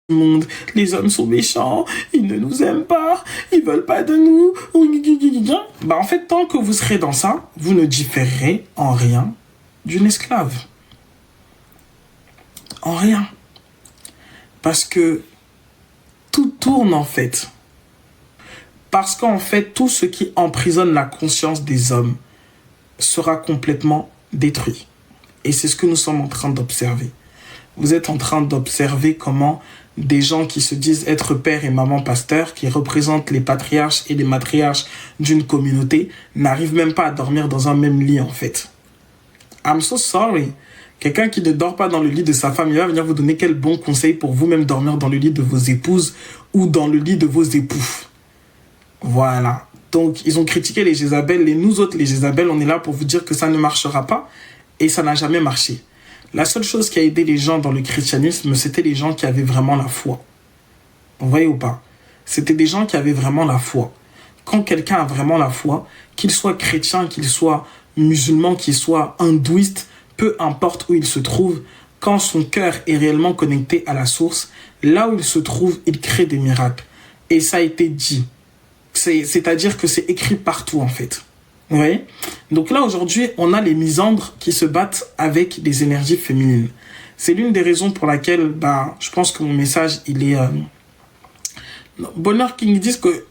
monde, les hommes sont méchants, ils ne nous aiment pas, ils veulent pas de nous. Bah en fait, tant que vous serez dans ça, vous ne différerez en rien d'une esclave. En rien. Parce que tout tourne en fait. Parce qu'en fait, tout ce qui emprisonne la conscience des hommes sera complètement détruit. Et c'est ce que nous sommes en train d'observer. Vous êtes en train d'observer comment des gens qui se disent être père et maman pasteur, qui représentent les patriarches et les matriarches d'une communauté, n'arrivent même pas à dormir dans un même lit en fait. I'm so sorry. Quelqu'un qui ne dort pas dans le lit de sa femme, il va venir vous donner quel bon conseil pour vous-même dormir dans le lit de vos épouses ou dans le lit de vos époux. Voilà. Donc, ils ont critiqué les Jézabel et nous autres, les Jézabel, on est là pour vous dire que ça ne marchera pas et ça n'a jamais marché. La seule chose qui a aidé les gens dans le christianisme, c'était les gens qui avaient vraiment la foi. Vous voyez ou pas? C'était des gens qui avaient vraiment la foi. Quand quelqu'un a vraiment la foi, qu'il soit chrétien, qu'il soit musulman, qu'il soit hindouiste, peu importe où il se trouve, quand son cœur est réellement connecté à la source, là où il se trouve, il crée des miracles. Et ça a été dit. C'est-à-dire que c'est écrit partout en fait. Vous voyez? Donc là, aujourd'hui, on a les misandres qui se battent avec des énergies féminines. C'est l'une des raisons pour laquelle, je pense que mon message, il est... Bonheur qui nous disent que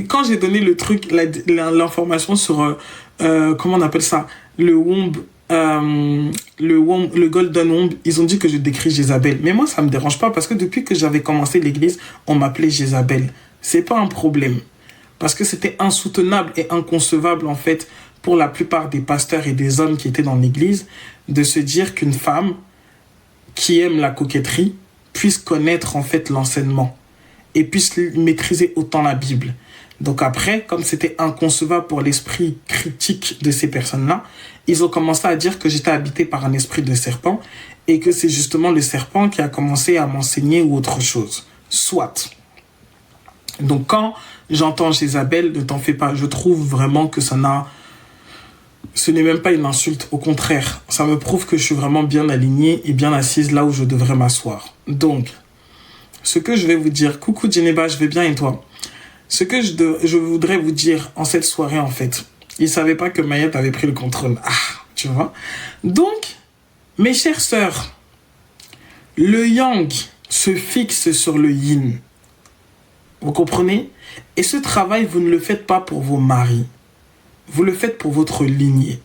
quand j'ai donné le truc, l'information sur, comment on appelle ça, le womb, le golden womb, ils ont dit que je décris Jézabel. Mais moi, ça me dérange pas parce que depuis que j'avais commencé l'église, on m'appelait Jézabel. C'est pas un problème. Parce que c'était insoutenable et inconcevable, en fait, pour la plupart des pasteurs et des hommes qui étaient dans l'église, de se dire qu'une femme qui aime la coquetterie puisse connaître, en fait, l'enseignement et puisse maîtriser autant la Bible. Donc après, comme c'était inconcevable pour l'esprit critique de ces personnes-là, ils ont commencé à dire que j'étais habité par un esprit de serpent et que c'est justement le serpent qui a commencé à m'enseigner ou autre chose. Soit. Donc quand j'entends Jézabel, ne t'en fais pas. Je trouve vraiment que ce n'est même pas une insulte. Au contraire, ça me prouve que je suis vraiment bien alignée et bien assise là où je devrais m'asseoir. Donc, ce que je vais vous dire, coucou Djeneba, je vais bien et toi? Ce que je voudrais vous dire en cette soirée, en fait, ils ne savaient pas que Mayette avait pris le contrôle. Ah, tu vois? Donc, mes chères sœurs, le yang se fixe sur le yin. Vous comprenez? Et ce travail, vous ne le faites pas pour vos maris. Vous le faites pour votre lignée.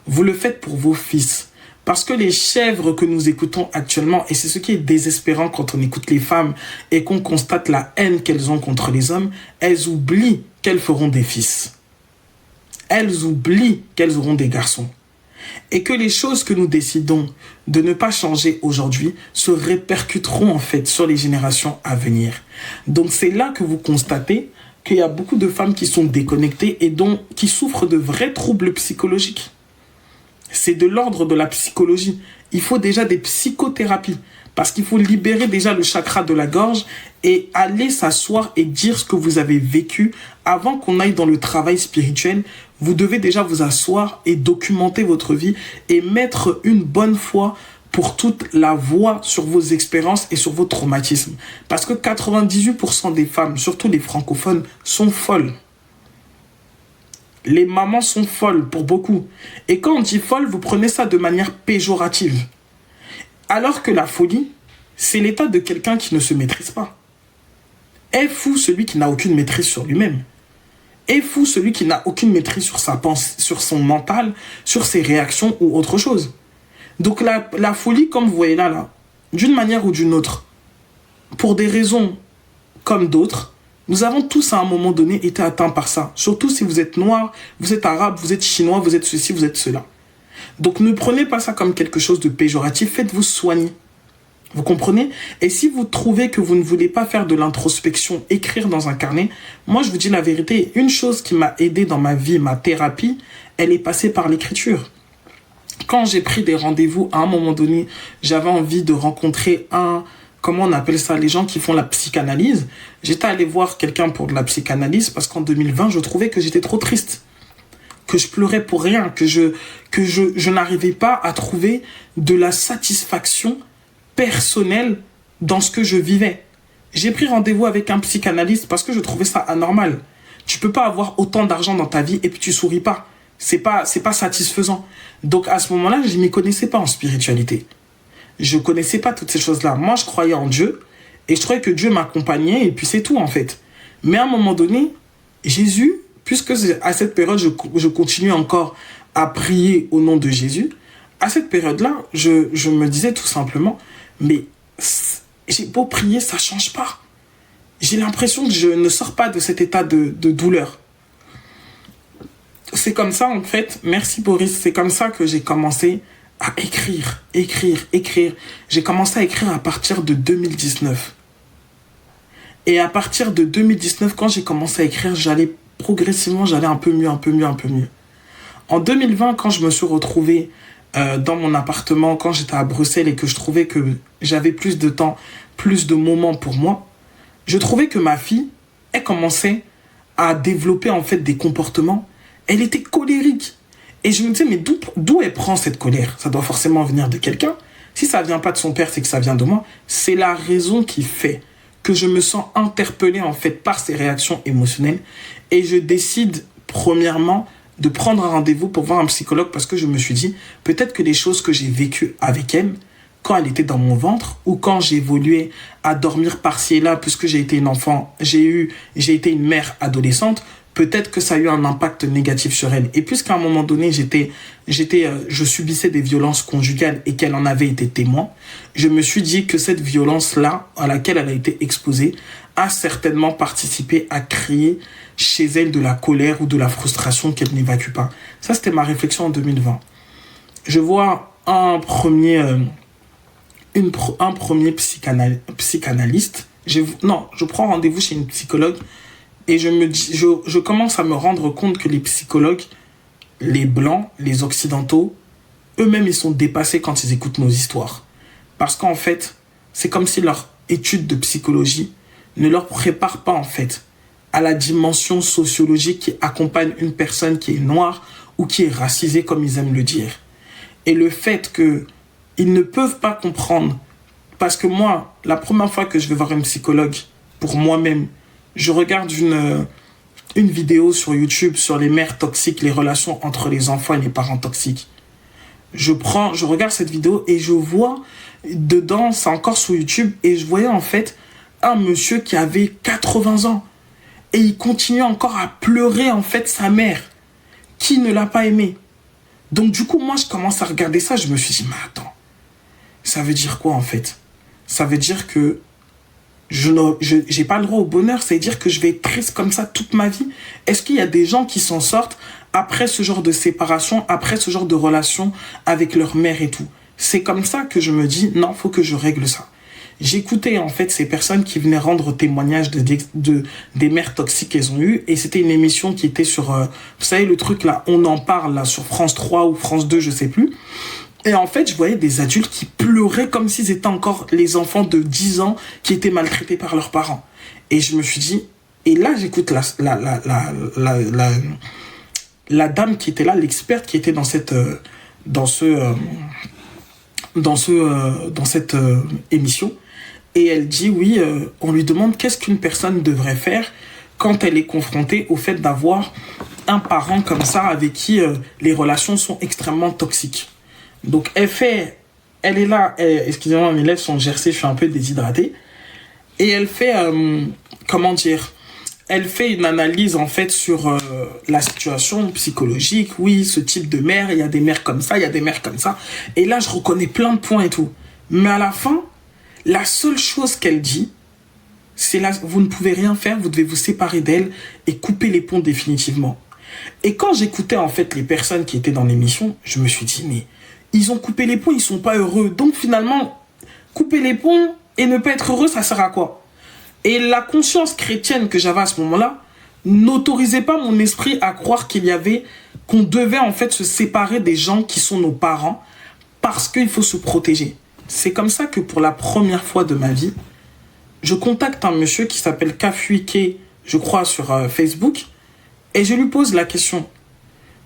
Vous le faites pour vos fils. Parce que les chèvres que nous écoutons actuellement, et c'est ce qui est désespérant quand on écoute les femmes et qu'on constate la haine qu'elles ont contre les hommes, elles oublient qu'elles feront des fils. Elles oublient qu'elles auront des garçons. Et que les choses que nous décidons de ne pas changer aujourd'hui se répercuteront en fait sur les générations à venir. Donc c'est là que vous constatez qu'il y a beaucoup de femmes qui sont déconnectées et qui souffrent de vrais troubles psychologiques. C'est de l'ordre de la psychologie. Il faut déjà des psychothérapies parce qu'il faut libérer déjà le chakra de la gorge et aller s'asseoir et dire ce que vous avez vécu avant qu'on aille dans le travail spirituel. Vous devez déjà vous asseoir et documenter votre vie et mettre une bonne fois pour toute la voix sur vos expériences et sur vos traumatismes. Parce que 98% des femmes, surtout les francophones, sont folles. Les mamans sont folles pour beaucoup. Et quand on dit folle, vous prenez ça de manière péjorative. Alors que la folie, c'est l'état de quelqu'un qui ne se maîtrise pas. Est fou celui qui n'a aucune maîtrise sur lui-même. Est fou celui qui n'a aucune maîtrise sur sa pensée, sur son mental, sur ses réactions ou autre chose. Donc la folie, comme vous voyez là, d'une manière ou d'une autre, pour des raisons comme d'autres, nous avons tous à un moment donné été atteints par ça. Surtout si vous êtes noir, vous êtes arabe, vous êtes chinois, vous êtes ceci, vous êtes cela. Donc ne prenez pas ça comme quelque chose de péjoratif, faites-vous soigner. Vous comprenez? Et si vous trouvez que vous ne voulez pas faire de l'introspection, écrire dans un carnet, moi je vous dis la vérité, une chose qui m'a aidé dans ma vie, ma thérapie, elle est passée par l'écriture. Quand j'ai pris des rendez-vous, à un moment donné, j'avais envie de rencontrer comment on appelle ça, les gens qui font la psychanalyse. J'étais allé voir quelqu'un pour de la psychanalyse parce qu'en 2020, je trouvais que j'étais trop triste. Que je pleurais pour rien, que je n'arrivais pas à trouver de la satisfaction personnelle dans ce que je vivais. J'ai pris rendez-vous avec un psychanalyste parce que je trouvais ça anormal. Tu peux pas avoir autant d'argent dans ta vie et puis tu souris pas. C'est pas satisfaisant. Donc à ce moment-là, je m'y connaissais pas en spiritualité. Je connaissais pas toutes ces choses-là. Moi, je croyais en Dieu et je croyais que Dieu m'accompagnait et puis c'est tout en fait. Mais à un moment donné, Jésus, puisque à cette période, je continue encore à prier au nom de Jésus, à cette période-là, je me disais tout simplement, mais j'ai beau prier, ça change pas. J'ai l'impression que je ne sors pas de cet état de douleur. C'est comme ça, en fait, merci Boris, c'est comme ça que j'ai commencé à écrire. J'ai commencé à écrire à partir de 2019. Et à partir de 2019, quand j'ai commencé à écrire, progressivement, j'allais un peu mieux. En 2020, quand je me suis retrouvé dans mon appartement, quand j'étais à Bruxelles et que je trouvais que j'avais plus de temps, plus de moments pour moi, je trouvais que ma fille, elle commençait à développer en fait des comportements. Elle était colérique. Et je me disais, mais d'où elle prend cette colère? Ça doit forcément venir de quelqu'un. Si ça ne vient pas de son père, c'est que ça vient de moi. C'est la raison qui fait que je me sens interpellé en fait par ces réactions émotionnelles. Et je décide, premièrement, de prendre un rendez-vous pour voir un psychologue parce que je me suis dit, peut-être que les choses que j'ai vécues avec elle, quand elle était dans mon ventre ou quand j'évoluais à dormir par-ci et là, puisque j'ai été une enfant, j'ai été une mère adolescente, peut-être que ça a eu un impact négatif sur elle. Et puisqu'à un moment donné, je subissais des violences conjugales et qu'elle en avait été témoin, je me suis dit que cette violence-là, à laquelle elle a été exposée, a certainement participé à créer chez elle de la colère ou de la frustration qu'elle n'évacue pas. Ça, c'était ma réflexion en 2020. Je vois un premier psychanalyste. Je prends rendez-vous chez une psychologue et je commence à me rendre compte que les psychologues, les blancs, les occidentaux, eux-mêmes, ils sont dépassés quand ils écoutent nos histoires. Parce qu'en fait, c'est comme si leur étude de psychologie ne leur prépare pas, en fait, à la dimension sociologique qui accompagne une personne qui est noire ou qui est racisée, comme ils aiment le dire. Et le fait qu'ils ne peuvent pas comprendre, parce que moi, la première fois que je vais voir un psychologue, pour moi-même, je regarde une vidéo sur YouTube sur les mères toxiques, les relations entre les enfants et les parents toxiques. Je regarde cette vidéo et je vois dedans, c'est encore sur YouTube, et je voyais en fait un monsieur qui avait 80 ans. Et il continue encore à pleurer en fait sa mère, qui ne l'a pas aimé. Donc du coup, moi, je commence à regarder ça, je me suis dit, mais attends, ça veut dire quoi en fait? Ça veut dire que je n'ai pas le droit au bonheur, ça veut dire que je vais être triste comme ça toute ma vie. Est-ce qu'il y a des gens qui s'en sortent après ce genre de séparation, après ce genre de relation avec leur mère et tout? C'est comme ça que je me dis, non, faut que je règle ça. J'écoutais en fait ces personnes qui venaient rendre témoignage des mères toxiques qu'elles ont eues, et c'était une émission qui était sur, vous savez le truc là, on en parle là sur France 3 ou France 2, je sais plus. Et en fait, je voyais des adultes qui pleuraient comme s'ils étaient encore les enfants de 10 ans qui étaient maltraités par leurs parents. Et je me suis dit, et là j'écoute la dame qui était là, l'experte qui était dans cette émission. Et elle dit, oui, on lui demande qu'est-ce qu'une personne devrait faire quand elle est confrontée au fait d'avoir un parent comme ça avec qui les relations sont extrêmement toxiques. Donc elle est là, excusez-moi, mes lèvres sont gercées, je suis un peu déshydraté. Et elle fait, elle fait une analyse en fait sur la situation psychologique. Oui, ce type de mère, il y a des mères comme ça, il y a des mères comme ça. Et là, je reconnais plein de points et tout. Mais à la fin, la seule chose qu'elle dit, c'est là, vous ne pouvez rien faire, vous devez vous séparer d'elle et couper les ponts définitivement. Et quand j'écoutais en fait les personnes qui étaient dans l'émission, je me suis dit, mais ils ont coupé les ponts, ils sont pas heureux. Donc finalement, couper les ponts et ne pas être heureux, ça sert à quoi? Et la conscience chrétienne que j'avais à ce moment-là n'autorisait pas mon esprit à croire qu'on devait en fait se séparer des gens qui sont nos parents parce qu'il faut se protéger. C'est comme ça que pour la première fois de ma vie, je contacte un monsieur qui s'appelle Kafuike, je crois, sur Facebook, et je lui pose la question.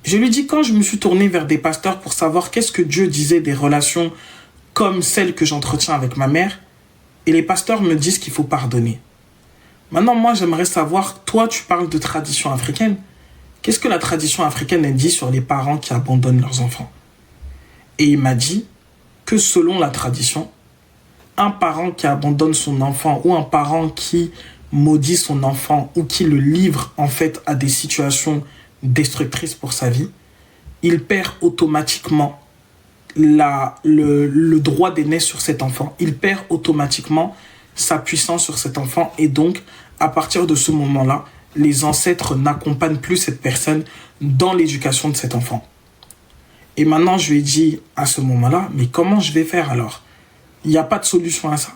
Je lui dis, quand je me suis tourné vers des pasteurs pour savoir qu'est-ce que Dieu disait des relations comme celles que j'entretiens avec ma mère, Et les pasteurs me disent qu'il faut pardonner. Maintenant, moi, j'aimerais savoir, toi, tu parles de tradition africaine. Qu'est-ce que la tradition africaine elle dit sur les parents qui abandonnent leurs enfants? Et il m'a dit que selon la tradition, un parent qui abandonne son enfant ou un parent qui maudit son enfant ou qui le livre en fait à des situations destructrices pour sa vie, il perd automatiquement le droit d'aîner sur cet enfant. Il perd automatiquement sa puissance sur cet enfant et donc, à partir de ce moment-là, les ancêtres n'accompagnent plus cette personne dans l'éducation de cet enfant. Et maintenant, je lui ai dit à ce moment-là, mais comment je vais faire alors? Il n'y a pas de solution à ça.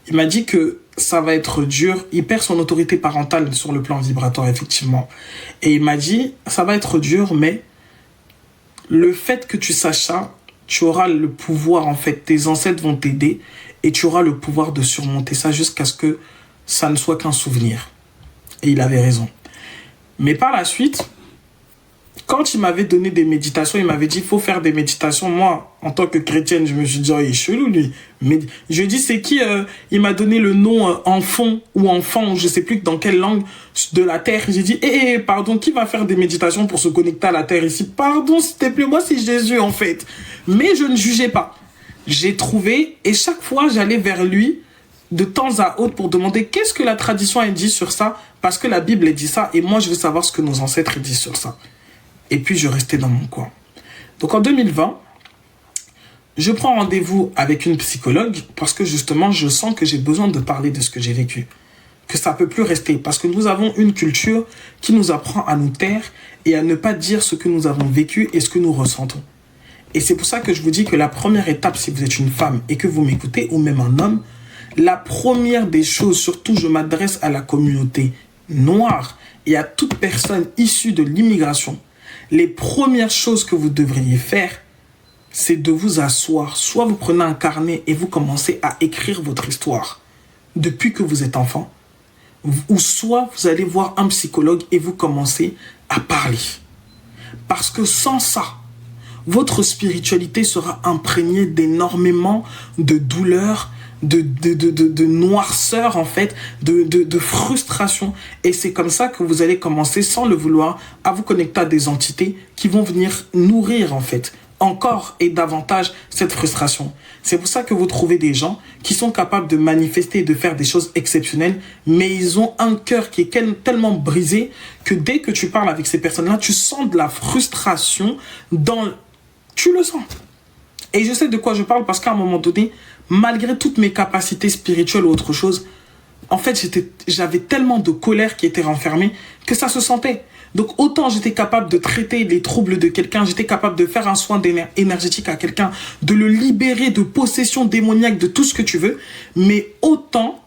Il m'a dit que ça va être dur. Il perd son autorité parentale sur le plan vibratoire, effectivement. Et il m'a dit, ça va être dur, mais le fait que tu saches ça, tu auras le pouvoir, en fait. Tes ancêtres vont t'aider et tu auras le pouvoir de surmonter ça jusqu'à ce que ça ne soit qu'un souvenir. Et il avait raison. Mais par la suite, quand il m'avait donné des méditations, il m'avait dit, il faut faire des méditations. Moi, en tant que chrétienne, je me suis dit, oh, il est chelou, lui. Mais je lui ai dit, c'est qui il m'a donné le nom enfant, ou je sais plus dans quelle langue, de la terre. J'ai dit, pardon, qui va faire des méditations pour se connecter à la terre ici? Pardon, s'il te plaît, moi, c'est Jésus, en fait. Mais je ne jugeais pas. J'ai trouvé, et chaque fois, j'allais vers lui, de temps à autre, pour demander qu'est-ce que la tradition a dit sur ça, parce que la Bible a dit ça, et moi, je veux savoir ce que nos ancêtres disent sur ça. Et puis, je restais dans mon coin. Donc, en 2020, je prends rendez-vous avec une psychologue parce que, justement, je sens que j'ai besoin de parler de ce que j'ai vécu. Que ça ne peut plus rester. Parce que nous avons une culture qui nous apprend à nous taire et à ne pas dire ce que nous avons vécu et ce que nous ressentons. Et c'est pour ça que je vous dis que la première étape, si vous êtes une femme et que vous m'écoutez, ou même un homme, la première des choses, surtout, je m'adresse à la communauté noire et à toute personne issue de l'immigration. Les premières choses que vous devriez faire, c'est de vous asseoir. Soit vous prenez un carnet et vous commencez à écrire votre histoire depuis que vous êtes enfant, ou soit vous allez voir un psychologue et vous commencez à parler. Parce que sans ça, votre spiritualité sera imprégnée d'énormément de douleurs, de noirceur en fait, de frustration. Et c'est comme ça que vous allez commencer, sans le vouloir, à vous connecter à des entités qui vont venir nourrir en fait, encore et davantage cette frustration. C'est pour ça que vous trouvez des gens qui sont capables de manifester et de faire des choses exceptionnelles, mais ils ont un cœur qui est tellement brisé que dès que tu parles avec ces personnes-là, tu sens de la frustration tu le sens. Et je sais de quoi je parle parce qu'à un moment donné, malgré toutes mes capacités spirituelles ou autre chose, en fait, j'avais tellement de colère qui était renfermée que ça se sentait. Donc, autant j'étais capable de traiter les troubles de quelqu'un, j'étais capable de faire un soin énergétique à quelqu'un, de le libérer de possession démoniaque, de tout ce que tu veux, mais autant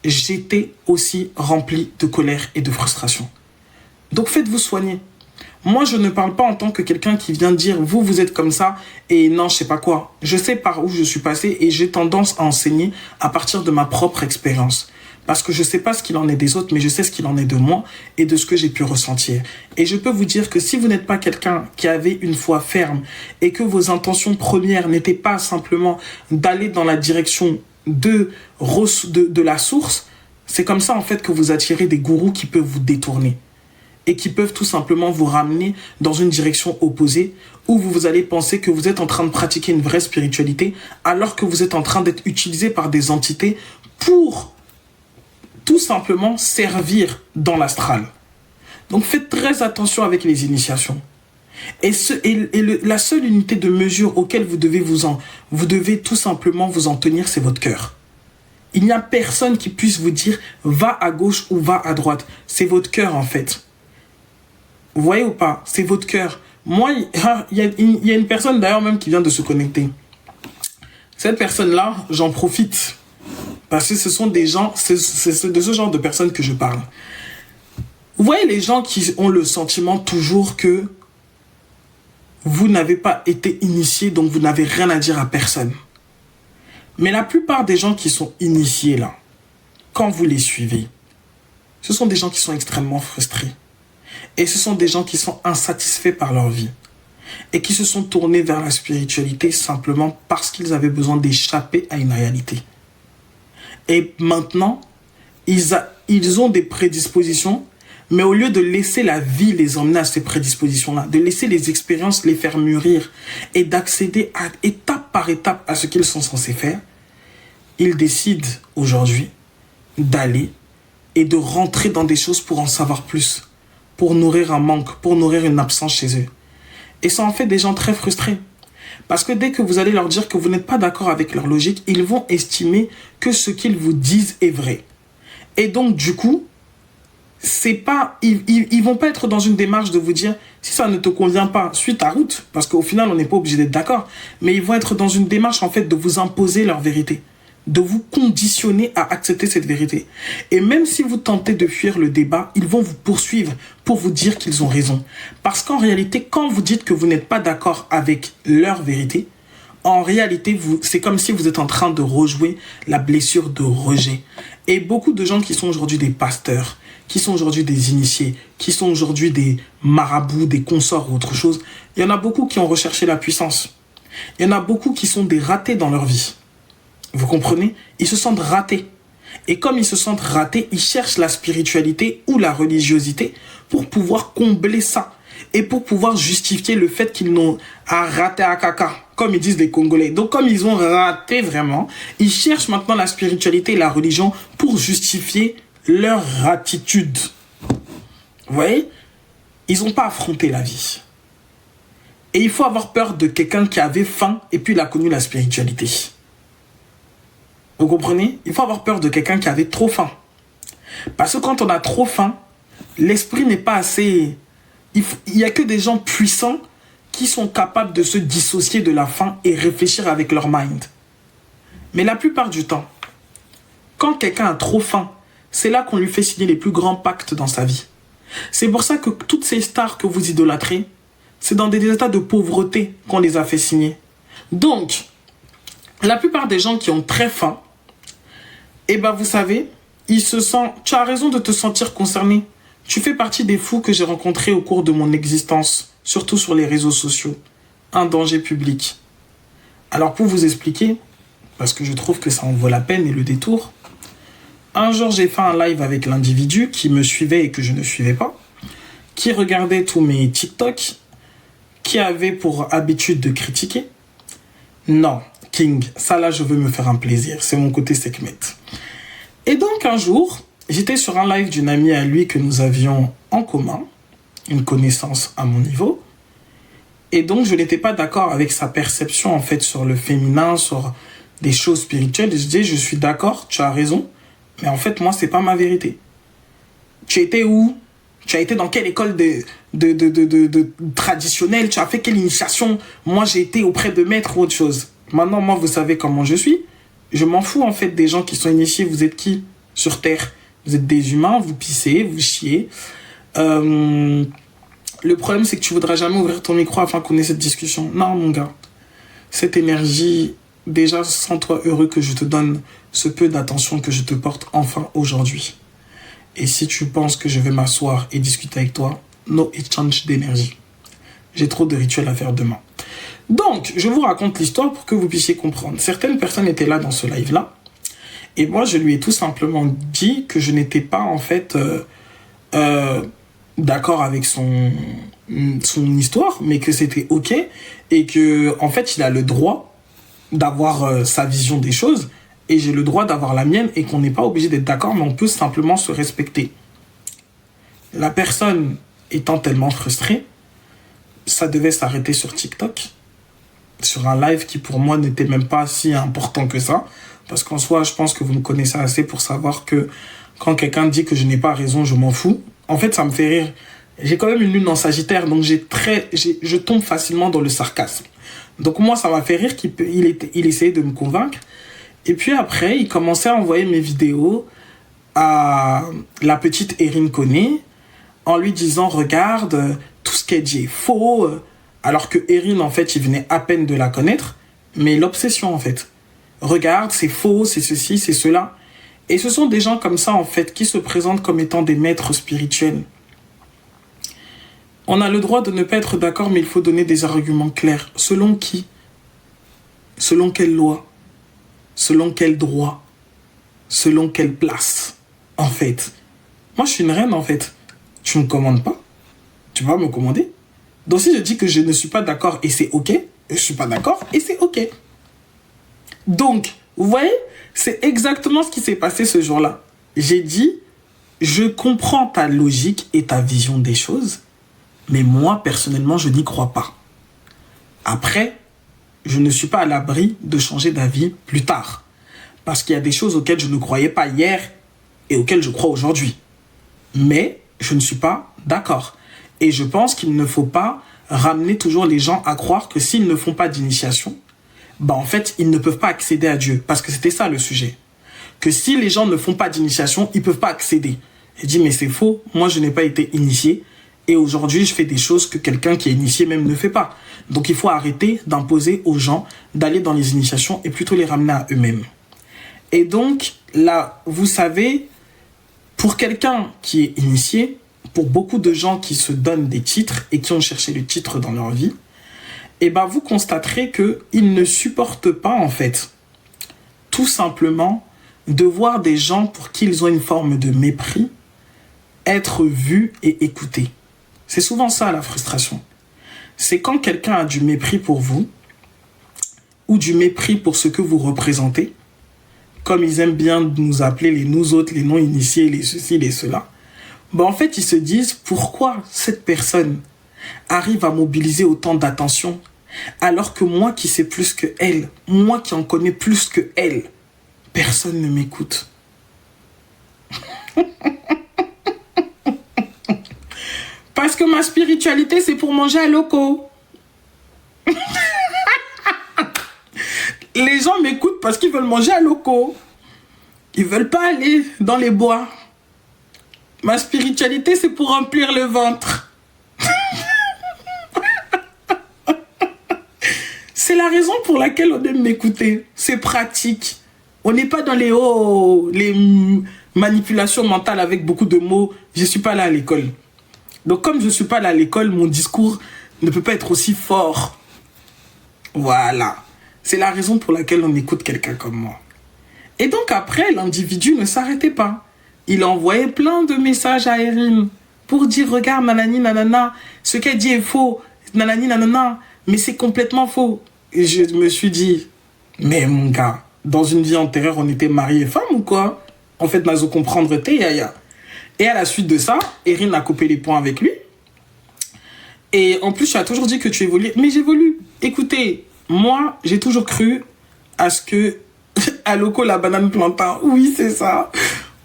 j'étais aussi rempli de colère et de frustration. Donc, faites-vous soigner. Moi, je ne parle pas en tant que quelqu'un qui vient dire « vous êtes comme ça » et non, je sais pas quoi. Je sais par où je suis passé et j'ai tendance à enseigner à partir de ma propre expérience. Parce que je sais pas ce qu'il en est des autres, mais je sais ce qu'il en est de moi et de ce que j'ai pu ressentir. Et je peux vous dire que si vous n'êtes pas quelqu'un qui avait une foi ferme et que vos intentions premières n'étaient pas simplement d'aller dans la direction de la source, c'est comme ça en fait que vous attirez des gourous qui peuvent vous détourner. Et qui peuvent tout simplement vous ramener dans une direction opposée où vous allez penser que vous êtes en train de pratiquer une vraie spiritualité alors que vous êtes en train d'être utilisé par des entités pour tout simplement servir dans l'astral. Donc faites très attention avec les initiations. La seule unité de mesure auquel vous devez tout simplement vous en tenir, c'est votre cœur. Il n'y a personne qui puisse vous dire va à gauche ou va à droite. C'est votre cœur en fait. Vous voyez ou pas? C'est votre cœur. Moi, il y a une personne d'ailleurs même qui vient de se connecter. Cette personne-là, j'en profite. Parce que ce sont des gens, c'est de ce genre de personnes que je parle. Vous voyez les gens qui ont le sentiment toujours que vous n'avez pas été initié, donc vous n'avez rien à dire à personne. Mais la plupart des gens qui sont initiés là, quand vous les suivez, ce sont des gens qui sont extrêmement frustrés. Et ce sont des gens qui sont insatisfaits par leur vie. Et qui se sont tournés vers la spiritualité simplement parce qu'ils avaient besoin d'échapper à une réalité. Et maintenant, ils ont des prédispositions, mais au lieu de laisser la vie les emmener à ces prédispositions-là, de laisser les expériences les faire mûrir et d'accéder à étape par étape à ce qu'ils sont censés faire, ils décident aujourd'hui d'aller et de rentrer dans des choses pour en savoir plus, pour nourrir un manque, pour nourrir une absence chez eux. Et ça en fait des gens très frustrés. Parce que dès que vous allez leur dire que vous n'êtes pas d'accord avec leur logique, ils vont estimer que ce qu'ils vous disent est vrai. Et donc, du coup, ils vont pas être dans une démarche de vous dire, si ça ne te convient pas, suis ta route. Parce qu'au final, on n'est pas obligé d'être d'accord. Mais ils vont être dans une démarche, en fait, de vous imposer leur vérité. De vous conditionner à accepter cette vérité. Et même si vous tentez de fuir le débat, ils vont vous poursuivre pour vous dire qu'ils ont raison. Parce qu'en réalité, quand vous dites que vous n'êtes pas d'accord avec leur vérité, en réalité, c'est comme si vous êtes en train de rejouer la blessure de rejet. Et beaucoup de gens qui sont aujourd'hui des pasteurs, qui sont aujourd'hui des initiés, qui sont aujourd'hui des marabouts, des consorts ou autre chose, il y en a beaucoup qui ont recherché la puissance. Il y en a beaucoup qui sont des ratés dans leur vie. Vous comprenez? Ils se sentent ratés. Et comme ils se sentent ratés, ils cherchent la spiritualité ou la religiosité pour pouvoir combler ça. Et pour pouvoir justifier le fait qu'ils n'ont raté à caca, comme ils disent les Congolais. Donc comme ils ont raté vraiment, ils cherchent maintenant la spiritualité et la religion pour justifier leur ratitude. Vous voyez? Ils n'ont pas affronté la vie. Et il faut avoir peur de quelqu'un qui avait faim et puis il a connu la spiritualité. Vous comprenez? Il faut avoir peur de quelqu'un qui avait trop faim. Parce que quand on a trop faim, l'esprit n'est pas assez... Il n'y a que des gens puissants qui sont capables de se dissocier de la faim et réfléchir avec leur mind. Mais la plupart du temps, quand quelqu'un a trop faim, c'est là qu'on lui fait signer les plus grands pactes dans sa vie. C'est pour ça que toutes ces stars que vous idolâtrez, c'est dans des états de pauvreté qu'on les a fait signer. Donc, la plupart des gens qui ont très faim, eh ben vous savez, ils se sentent... Tu as raison de te sentir concerné. Tu fais partie des fous que j'ai rencontrés au cours de mon existence, surtout sur les réseaux sociaux. Un danger public. Alors pour vous expliquer, parce que je trouve que ça en vaut la peine et le détour, un jour j'ai fait un live avec l'individu qui me suivait et que je ne suivais pas, qui regardait tous mes TikTok, qui avait pour habitude de critiquer. Non, King, ça là je veux me faire un plaisir, c'est mon côté Sekhmet. Et donc un jour, j'étais sur un live d'une amie à lui que nous avions en commun, une connaissance à mon niveau, et donc je n'étais pas d'accord avec sa perception en fait sur le féminin, sur des choses spirituelles. Je disais, je suis d'accord, tu as raison, mais en fait moi c'est pas ma vérité. Tu étais où? Tu as été dans quelle école de traditionnelle? Tu as fait quelle initiation? Moi j'ai été auprès de maîtres ou autre chose. Maintenant moi vous savez comment je suis. Je m'en fous en fait des gens qui sont initiés. Vous êtes qui sur Terre? Vous êtes des humains, vous pissez, vous chiez. Le problème, c'est que tu ne voudras jamais ouvrir ton micro afin qu'on ait cette discussion. Non, mon gars. Cette énergie, déjà, sens-toi heureux que je te donne ce peu d'attention que je te porte enfin aujourd'hui. Et si tu penses que je vais m'asseoir et discuter avec toi, no exchange d'énergie. J'ai trop de rituels à faire demain. Donc, je vous raconte l'histoire pour que vous puissiez comprendre. Certaines personnes étaient là dans ce live-là. Et moi, je lui ai tout simplement dit que je n'étais pas, en fait, d'accord avec son histoire, mais que c'était OK. Et que, en fait, il a le droit d'avoir sa vision des choses. Et j'ai le droit d'avoir la mienne. Et qu'on n'est pas obligé d'être d'accord, mais on peut simplement se respecter. La personne étant tellement frustrée, ça devait s'arrêter sur TikTok. Sur un live qui, pour moi, n'était même pas si important que ça. Parce qu'en soi, je pense que vous me connaissez assez pour savoir que quand quelqu'un dit que je n'ai pas raison, je m'en fous. En fait, ça me fait rire. J'ai quand même une lune en Sagittaire, donc je tombe facilement dans le sarcasme. Donc moi, ça m'a fait rire qu'il essayait de me convaincre. Et puis après, il commençait à envoyer mes vidéos à la petite Erin Koné en lui disant « Regarde, tout ce qu'elle dit est faux ». Alors que Erin, en fait, il venait à peine de la connaître. Mais l'obsession, en fait. Regarde, c'est faux, c'est ceci, c'est cela. Et ce sont des gens comme ça, en fait, qui se présentent comme étant des maîtres spirituels. On a le droit de ne pas être d'accord, mais il faut donner des arguments clairs. Selon qui? Selon quelle loi? Selon quel droit? selon quelle place, en fait. Moi, je suis une reine, en fait. Tu ne me commandes pas, tu vas me commander. Donc, si je dis que je ne suis pas d'accord et c'est OK, je ne suis pas d'accord et c'est OK. Donc, vous voyez, c'est exactement ce qui s'est passé ce jour-là. J'ai dit, je comprends ta logique et ta vision des choses, mais moi, personnellement, je n'y crois pas. Après, je ne suis pas à l'abri de changer d'avis plus tard. Parce qu'il y a des choses auxquelles je ne croyais pas hier et auxquelles je crois aujourd'hui. Mais je ne suis pas d'accord. Et je pense qu'il ne faut pas ramener toujours les gens à croire que s'ils ne font pas d'initiation, en fait, ils ne peuvent pas accéder à Dieu. Parce que c'était ça le sujet. Que si les gens ne font pas d'initiation, ils ne peuvent pas accéder. J'ai dit, mais c'est faux. Moi, je n'ai pas été initié. Et aujourd'hui, je fais des choses que quelqu'un qui est initié même ne fait pas. Donc, il faut arrêter d'imposer aux gens d'aller dans les initiations et plutôt les ramener à eux-mêmes. Et donc, là, vous savez, pour quelqu'un qui est initié, pour beaucoup de gens qui se donnent des titres et qui ont cherché le titre dans leur vie, vous constaterez qu'ils ne supportent pas, en fait, tout simplement, de voir des gens pour qui ils ont une forme de mépris être vus et écoutés. C'est souvent ça, la frustration. C'est quand quelqu'un a du mépris pour vous ou du mépris pour ce que vous représentez, comme ils aiment bien nous appeler les nous autres, les non-initiés, les ceci, les cela. En fait, ils se disent, pourquoi cette personne arrive à mobiliser autant d'attention alors que moi qui sais plus que elle, moi qui en connais plus que elle, personne ne m'écoute. Parce que ma spiritualité, c'est pour manger à loco. Les gens m'écoutent parce qu'ils veulent manger à loco. Ils veulent pas aller dans les bois. Ma spiritualité, c'est pour remplir le ventre. C'est la raison pour laquelle on aime m'écouter. C'est pratique. On n'est pas dans les manipulations mentales avec beaucoup de mots. Je ne suis pas là à l'école. Donc, comme je ne suis pas là à l'école, mon discours ne peut pas être aussi fort. Voilà. C'est la raison pour laquelle on écoute quelqu'un comme moi. Et donc, après, l'individu ne s'arrêtait pas. Il envoyait plein de messages à Erin pour dire, regarde, nanani, nanana, ce qu'elle dit est faux, nanani, nanana, mais c'est complètement faux. Et je me suis dit, mais mon gars, dans une vie antérieure, on était mariés et femmes ou quoi? En fait, nazo comprendre t'es yaya. Et à la suite de ça, Erin a coupé les points avec lui. Et en plus, tu as toujours dit que tu évolues. Mais j'évolue. Écoutez, moi, j'ai toujours cru à ce que... à loco, la banane plantain. Oui, c'est ça.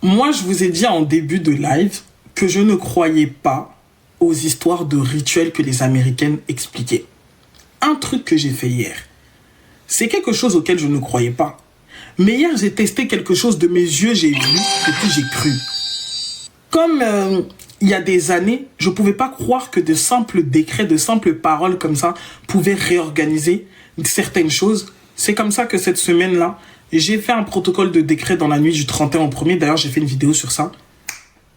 Moi, je vous ai dit en début de live que je ne croyais pas aux histoires de rituels que les Américaines expliquaient. Un truc que j'ai fait hier, c'est quelque chose auquel je ne croyais pas. Mais hier, j'ai testé quelque chose de mes yeux, j'ai vu, et puis j'ai cru. Comme il y a des années, je ne pouvais pas croire que de simples décrets, de simples paroles comme ça pouvaient réorganiser certaines choses. C'est comme ça que cette semaine-là, j'ai fait un protocole de décret dans la nuit du 31 au 1er. D'ailleurs, j'ai fait une vidéo sur ça.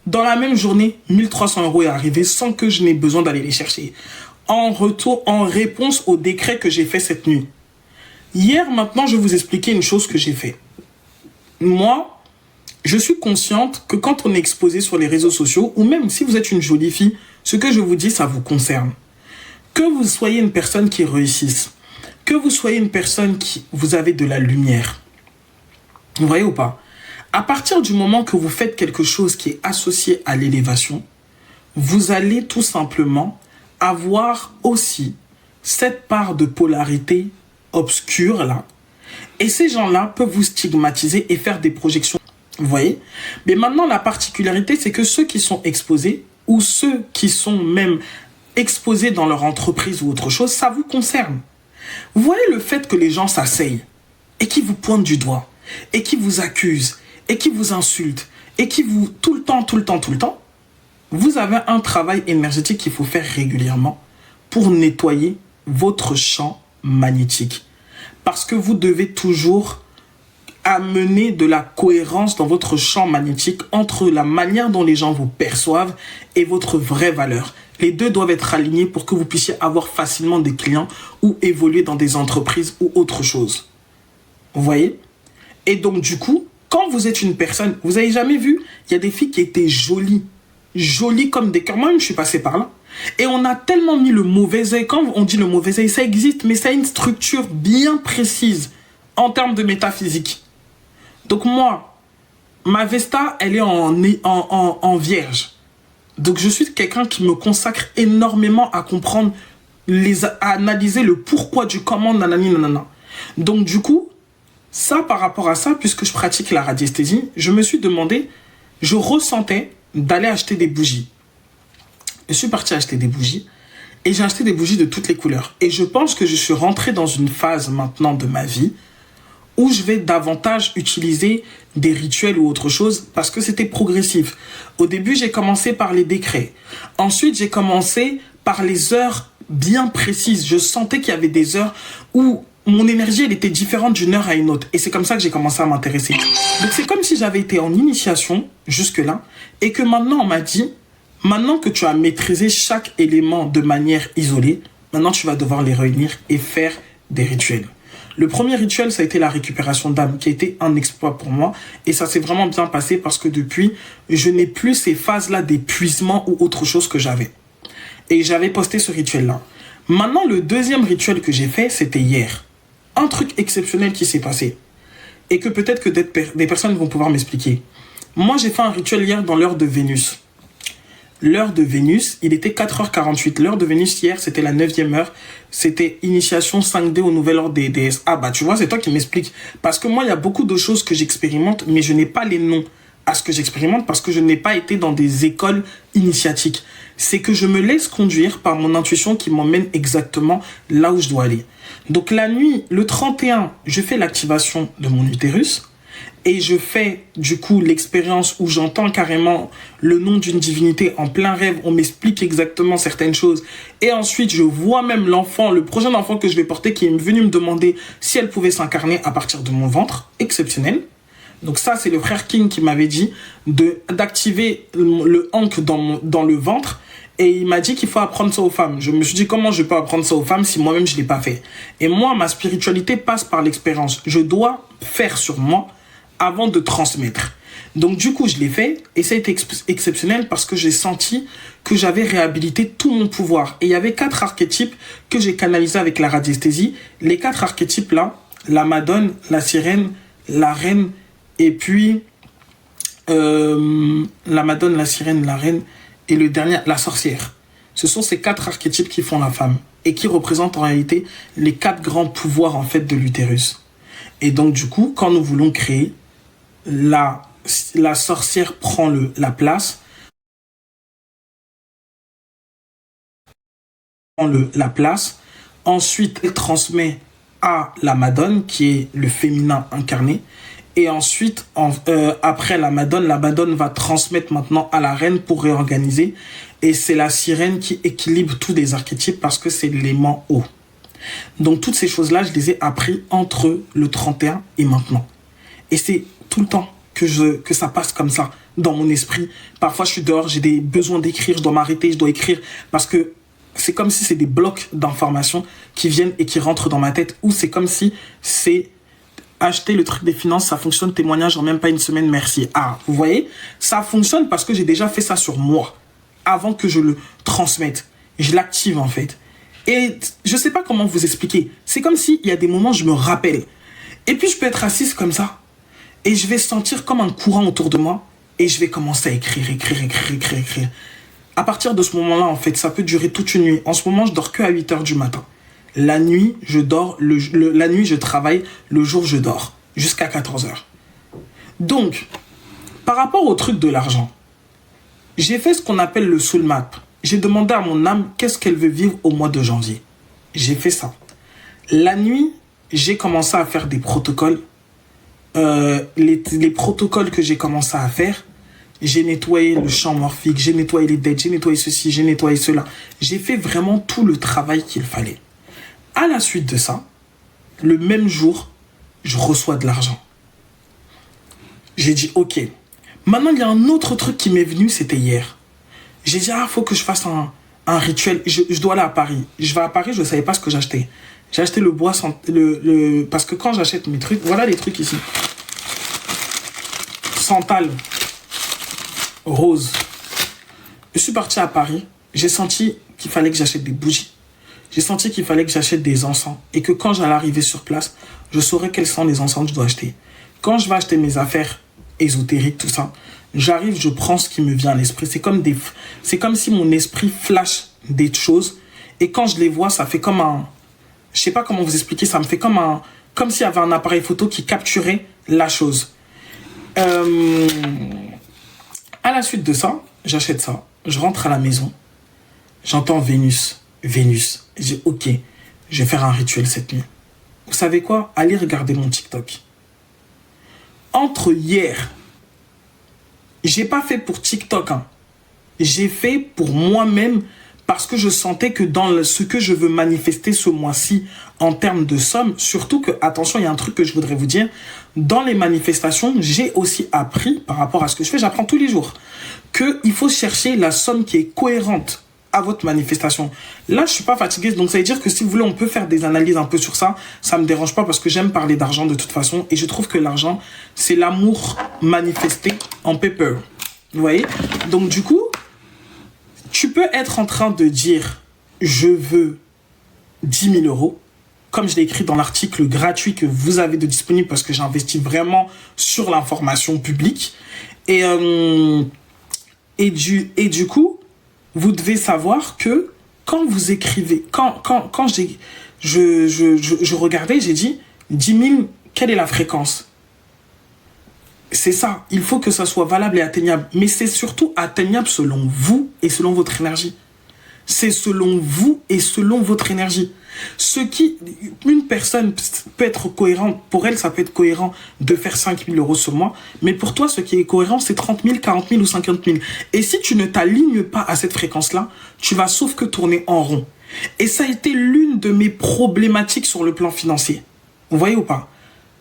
Dans la même journée, 1300 € est arrivé sans que je n'ai besoin d'aller les chercher. En réponse au décret que j'ai fait cette nuit. Hier, maintenant, je vais vous expliquer une chose que j'ai fait. Moi, je suis consciente que quand on est exposé sur les réseaux sociaux, ou même si vous êtes une jolie fille, ce que je vous dis, ça vous concerne. Que vous soyez une personne qui réussisse, que vous soyez une personne qui vous avez de la lumière, vous voyez ou pas? À partir du moment que vous faites quelque chose qui est associé à l'élévation, vous allez tout simplement avoir aussi cette part de polarité obscure là. Et ces gens-là peuvent vous stigmatiser et faire des projections. Vous voyez? Mais maintenant, la particularité, c'est que ceux qui sont exposés ou ceux qui sont même exposés dans leur entreprise ou autre chose, ça vous concerne. Vous voyez le fait que les gens s'asseyent et qui vous pointent du doigt et qui vous accusent et qui vous insultent et qui vous... tout le temps, vous avez un travail énergétique qu'il faut faire régulièrement pour nettoyer votre champ magnétique. Parce que vous devez toujours amener de la cohérence dans votre champ magnétique entre la manière dont les gens vous perçoivent et votre vraie valeur. Les deux doivent être alignés pour que vous puissiez avoir facilement des clients ou évoluer dans des entreprises ou autre chose. Vous voyez? Et donc du coup, Quand vous êtes une personne, vous avez jamais vu, il y a des filles qui étaient jolies. Jolies comme des cœurs. Moi-même, je suis passé par là. Et on a tellement mis le mauvais œil. Quand on dit le mauvais œil, ça existe, mais ça a une structure bien précise en termes de métaphysique. Donc moi, ma Vesta, elle est en vierge. Donc je suis quelqu'un qui me consacre énormément à comprendre, à analyser le pourquoi du comment, nanani, nanana. Donc du coup, ça par rapport à ça, puisque je pratique la radiesthésie, je me suis demandé, je ressentais d'aller acheter des bougies. Je suis parti acheter des bougies et j'ai acheté des bougies de toutes les couleurs. Et je pense que je suis rentré dans une phase maintenant de ma vie où je vais davantage utiliser des rituels ou autre chose parce que c'était progressif. Au début, j'ai commencé par les décrets. Ensuite, j'ai commencé par les heures bien précises. Je sentais qu'il y avait des heures où mon énergie, elle était différente d'une heure à une autre. Et c'est comme ça que j'ai commencé à m'intéresser. Donc, c'est comme si j'avais été en initiation jusque-là et que maintenant, on m'a dit, maintenant que tu as maîtrisé chaque élément de manière isolée, maintenant, tu vas devoir les réunir et faire des rituels. Le premier rituel, ça a été la récupération d'âme, qui a été un exploit pour moi. Et ça s'est vraiment bien passé parce que depuis, je n'ai plus ces phases-là d'épuisement ou autre chose que j'avais. Et j'avais posté ce rituel-là. Maintenant, le deuxième rituel que j'ai fait, c'était hier. Un truc exceptionnel qui s'est passé. Et que peut-être que des personnes vont pouvoir m'expliquer. Moi, j'ai fait un rituel hier dans l'heure de Vénus. L'heure de Vénus, il était 4h48. L'heure de Vénus hier, c'était la 9e heure. C'était initiation 5D au nouvel ordre des déesses. Ah bah tu vois, c'est toi qui m'expliques. Parce que moi, il y a beaucoup de choses que j'expérimente, mais je n'ai pas les noms à ce que j'expérimente parce que je n'ai pas été dans des écoles initiatiques. C'est que je me laisse conduire par mon intuition qui m'emmène exactement là où je dois aller. Donc la nuit, le 31, je fais l'activation de mon utérus. Et je fais du coup l'expérience où j'entends carrément le nom d'une divinité en plein rêve. On m'explique exactement certaines choses. Et ensuite, je vois même l'enfant, le prochain enfant que je vais porter qui est venu me demander si elle pouvait s'incarner à partir de mon ventre. Exceptionnel. Donc ça, c'est le frère King qui m'avait dit d'activer le ankh dans le ventre. Et il m'a dit qu'il faut apprendre ça aux femmes. Je me suis dit, comment je peux apprendre ça aux femmes si moi-même je ne l'ai pas fait? Et moi, ma spiritualité passe par l'expérience. Je dois faire sur moi avant de transmettre. Donc du coup, je l'ai fait et ça a été exceptionnel parce que j'ai senti que j'avais réhabilité tout mon pouvoir. Et il y avait 4 archétypes que j'ai canalisés avec la radiesthésie. Les 4 archétypes là, la Madone, la Sirène, la Reine et puis la Madone, la Sirène, la Reine et le dernier, la Sorcière. Ce sont ces 4 archétypes qui font la femme et qui représentent en réalité les 4 grands pouvoirs en fait de l'utérus. Et donc du coup, quand nous voulons créer, la sorcière prend la place, ensuite elle transmet à la Madone qui est le féminin incarné et ensuite après la Madone va transmettre maintenant à la Reine pour réorganiser et c'est la Sirène qui équilibre tous les archétypes parce que c'est l'élément eau. Donc toutes ces choses-là, je les ai appris entre le 31 et maintenant. Et c'est tout le temps que ça passe comme ça dans mon esprit. Parfois, je suis dehors, j'ai des besoins d'écrire, je dois m'arrêter, je dois écrire. Parce que c'est comme si c'est des blocs d'informations qui viennent et qui rentrent dans ma tête. Ou c'est comme si c'est acheter le truc des finances, ça fonctionne, témoignage en même pas une semaine, merci. Ah, vous voyez, ça fonctionne parce que j'ai déjà fait ça sur moi avant que je le transmette. Je l'active en fait. Et je sais pas comment vous expliquer. C'est comme s'il y a des moments, je me rappelle. Et puis, je peux être assise comme ça. Et je vais sentir comme un courant autour de moi. Et je vais commencer à écrire. À partir de ce moment-là, en fait, ça peut durer toute une nuit. En ce moment, je dors que à 8 h du matin. La nuit, je dors. La nuit, je travaille. Le jour, je dors. Jusqu'à 14 h. Donc, par rapport au truc de l'argent, j'ai fait ce qu'on appelle le soul map. J'ai demandé à mon âme qu'est-ce qu'elle veut vivre au mois de janvier. J'ai fait ça. La nuit, j'ai commencé à faire des protocoles. Les protocoles que j'ai commencé à faire, j'ai nettoyé le champ morphique, j'ai nettoyé les dettes, j'ai nettoyé ceci, j'ai nettoyé cela. J'ai fait vraiment tout le travail qu'il fallait. À la suite de ça, le même jour, je reçois de l'argent. J'ai dit, ok. Maintenant, il y a un autre truc qui m'est venu, c'était hier. J'ai dit, faut que je fasse un rituel. Je dois aller à Paris. Je vais à Paris, je ne savais pas ce que j'achetais. J'ai acheté le bois, parce que quand j'achète mes trucs, voilà les trucs ici. Santal rose. Je suis parti à Paris. J'ai senti qu'il fallait que j'achète des bougies. J'ai senti qu'il fallait que j'achète des encens. Et que quand j'allais arriver sur place, je saurais quels sont les encens que je dois acheter. Quand je vais acheter mes affaires ésotériques, tout ça, j'arrive, je prends ce qui me vient à l'esprit. C'est comme si mon esprit flash des choses. Et quand je les vois, ça fait comme un... Je sais pas comment vous expliquer, ça me fait comme s'il y avait un appareil photo qui capturait la chose. À la suite de ça, j'achète ça. Je rentre à la maison. J'entends Vénus. Vénus. J'ai ok, je vais faire un rituel cette nuit. Vous savez quoi? Allez regarder mon TikTok. Entre hier, j'ai pas fait pour TikTok. Hein. J'ai fait pour moi-même parce que je sentais que dans ce que je veux manifester ce mois-ci en termes de somme, surtout que, attention, il y a un truc que je voudrais vous dire. Dans les manifestations, j'ai aussi appris, par rapport à ce que je fais, j'apprends tous les jours, qu'il faut chercher la somme qui est cohérente à votre manifestation. Là, je suis pas fatigué, donc ça veut dire que si vous voulez, on peut faire des analyses un peu sur ça. Ça me dérange pas parce que j'aime parler d'argent de toute façon et je trouve que l'argent, c'est l'amour manifesté en paper. Vous voyez? Donc du coup, tu peux être en train de dire je veux 10 000 euros, comme je l'ai écrit dans l'article gratuit que vous avez de disponible parce que j'investis vraiment sur l'information publique. Et du coup, vous devez savoir que quand vous écrivez, quand je regardais, j'ai dit 10 000, quelle est la fréquence? C'est ça, il faut que ça soit valable et atteignable. Mais c'est surtout atteignable selon vous et selon votre énergie. C'est selon vous et selon votre énergie. Une personne peut être cohérente, pour elle, ça peut être cohérent de faire 5 000 euros sur moi, mais pour toi, ce qui est cohérent, c'est 30 000, 40 000 ou 50 000. Et si tu ne t'alignes pas à cette fréquence-là, tu vas sauf que tourner en rond. Et ça a été l'une de mes problématiques sur le plan financier. Vous voyez ou pas?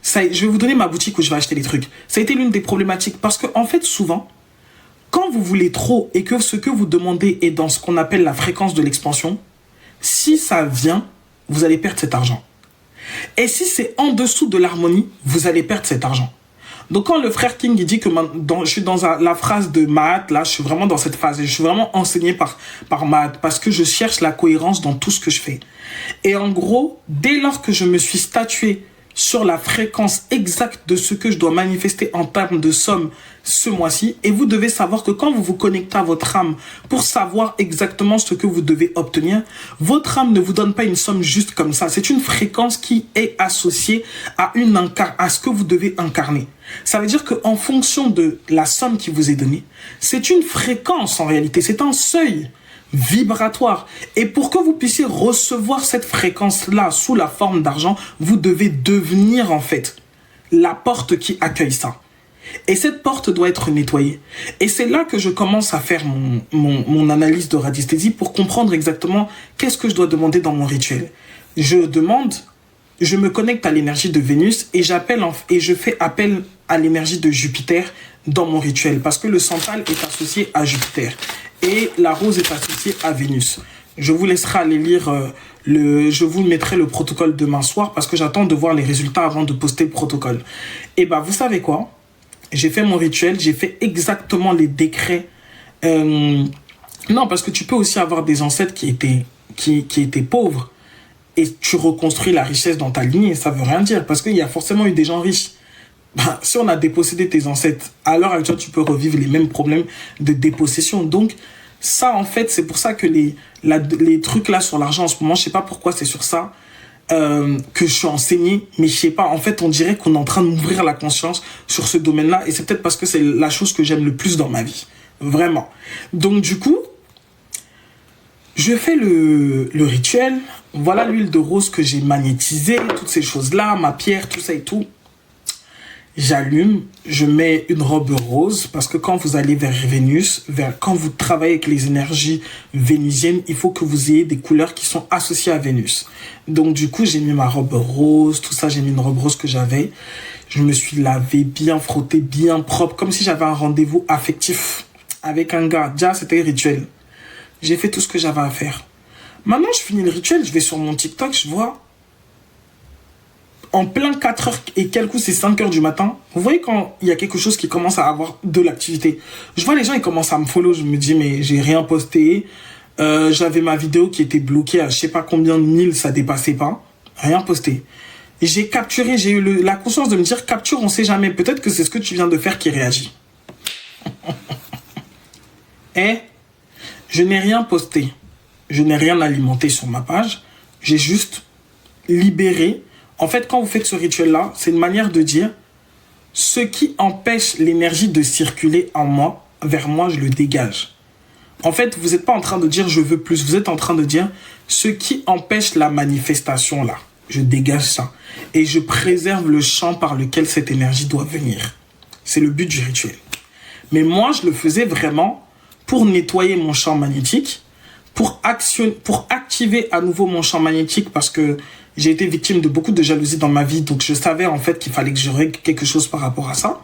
Je vais vous donner ma boutique où je vais acheter des trucs. Ça a été l'une des problématiques parce que, en fait, souvent, quand vous voulez trop et que ce que vous demandez est dans ce qu'on appelle la fréquence de l'expansion, si ça vient, vous allez perdre cet argent. Et si c'est en dessous de l'harmonie, vous allez perdre cet argent. Donc quand le frère King il dit que je suis dans la phrase de Mahat, là, je suis vraiment dans cette phase. Et je suis vraiment enseigné par Mahat parce que je cherche la cohérence dans tout ce que je fais. Et en gros, dès lors que je me suis statué sur la fréquence exacte de ce que je dois manifester en termes de somme ce mois-ci. Et vous devez savoir que quand vous vous connectez à votre âme pour savoir exactement ce que vous devez obtenir, votre âme ne vous donne pas une somme juste comme ça. C'est une fréquence qui est associée à ce que vous devez incarner. Ça veut dire qu'en fonction de la somme qui vous est donnée, c'est une fréquence en réalité, c'est un seuil vibratoire. Et pour que vous puissiez recevoir cette fréquence-là sous la forme d'argent, vous devez devenir en fait la porte qui accueille ça. Et cette porte doit être nettoyée. Et c'est là que je commence à faire mon analyse de radiesthésie pour comprendre exactement qu'est-ce que je dois demander dans mon rituel. Je me connecte à l'énergie de Vénus et je fais appel à l'énergie de Jupiter dans mon rituel parce que le santal est associé à Jupiter et la rose est associée à Vénus. Je vous laisserai aller lire je vous mettrai le protocole demain soir parce que j'attends de voir les résultats avant de poster le protocole. Et vous savez quoi? J'ai fait mon rituel, j'ai fait exactement les décrets. Non, parce que tu peux aussi avoir des ancêtres qui étaient pauvres et tu reconstruis la richesse dans ta lignée. Ça veut rien dire parce qu'il y a forcément eu des gens riches. Si on a dépossédé tes ancêtres, à l'heure actuelle, tu peux revivre les mêmes problèmes de dépossession. Donc, ça, en fait, c'est pour ça que les trucs là sur l'argent en ce moment, je sais pas pourquoi c'est sur ça que je suis enseigné, mais je sais pas, en fait, on dirait qu'on est en train de m'ouvrir la conscience sur ce domaine-là et c'est peut-être parce que c'est la chose que j'aime le plus dans ma vie. Vraiment. Donc, du coup, je fais le rituel. Voilà l'huile de rose que j'ai magnétisée, toutes ces choses-là, ma pierre, tout ça et tout. J'allume, je mets une robe rose parce que quand vous allez vers Vénus, quand vous travaillez avec les énergies vénusiennes, il faut que vous ayez des couleurs qui sont associées à Vénus. Donc du coup, j'ai mis ma robe rose, tout ça, j'ai mis une robe rose que j'avais. Je me suis lavé, bien frotté, bien propre, comme si j'avais un rendez-vous affectif avec un gars. Déjà, c'était rituel. J'ai fait tout ce que j'avais à faire. Maintenant, je finis le rituel, je vais sur mon TikTok, je vois en plein 4 heures et quelques, c'est 5 heures du matin. Vous voyez quand il y a quelque chose qui commence à avoir de l'activité. Je vois les gens, ils commencent à me follow. Je me dis, mais j'ai rien posté. J'avais ma vidéo qui était bloquée à je sais pas combien de mille, ça dépassait pas. Rien posté. J'ai capturé, j'ai eu la conscience de me dire, capture, on sait jamais. Peut-être que c'est ce que tu viens de faire qui réagit. Et je n'ai rien posté. Je n'ai rien alimenté sur ma page. J'ai juste libéré. En fait, quand vous faites ce rituel-là, c'est une manière de dire ce qui empêche l'énergie de circuler en moi, vers moi, je le dégage. En fait, vous n'êtes pas en train de dire je veux plus. Vous êtes en train de dire ce qui empêche la manifestation là. Je dégage ça. Et je préserve le champ par lequel cette énergie doit venir. C'est le but du rituel. Mais moi, je le faisais vraiment pour nettoyer mon champ magnétique, pour activer à nouveau mon champ magnétique parce que j'ai été victime de beaucoup de jalousie dans ma vie. Donc, je savais en fait qu'il fallait que je règle quelque chose par rapport à ça.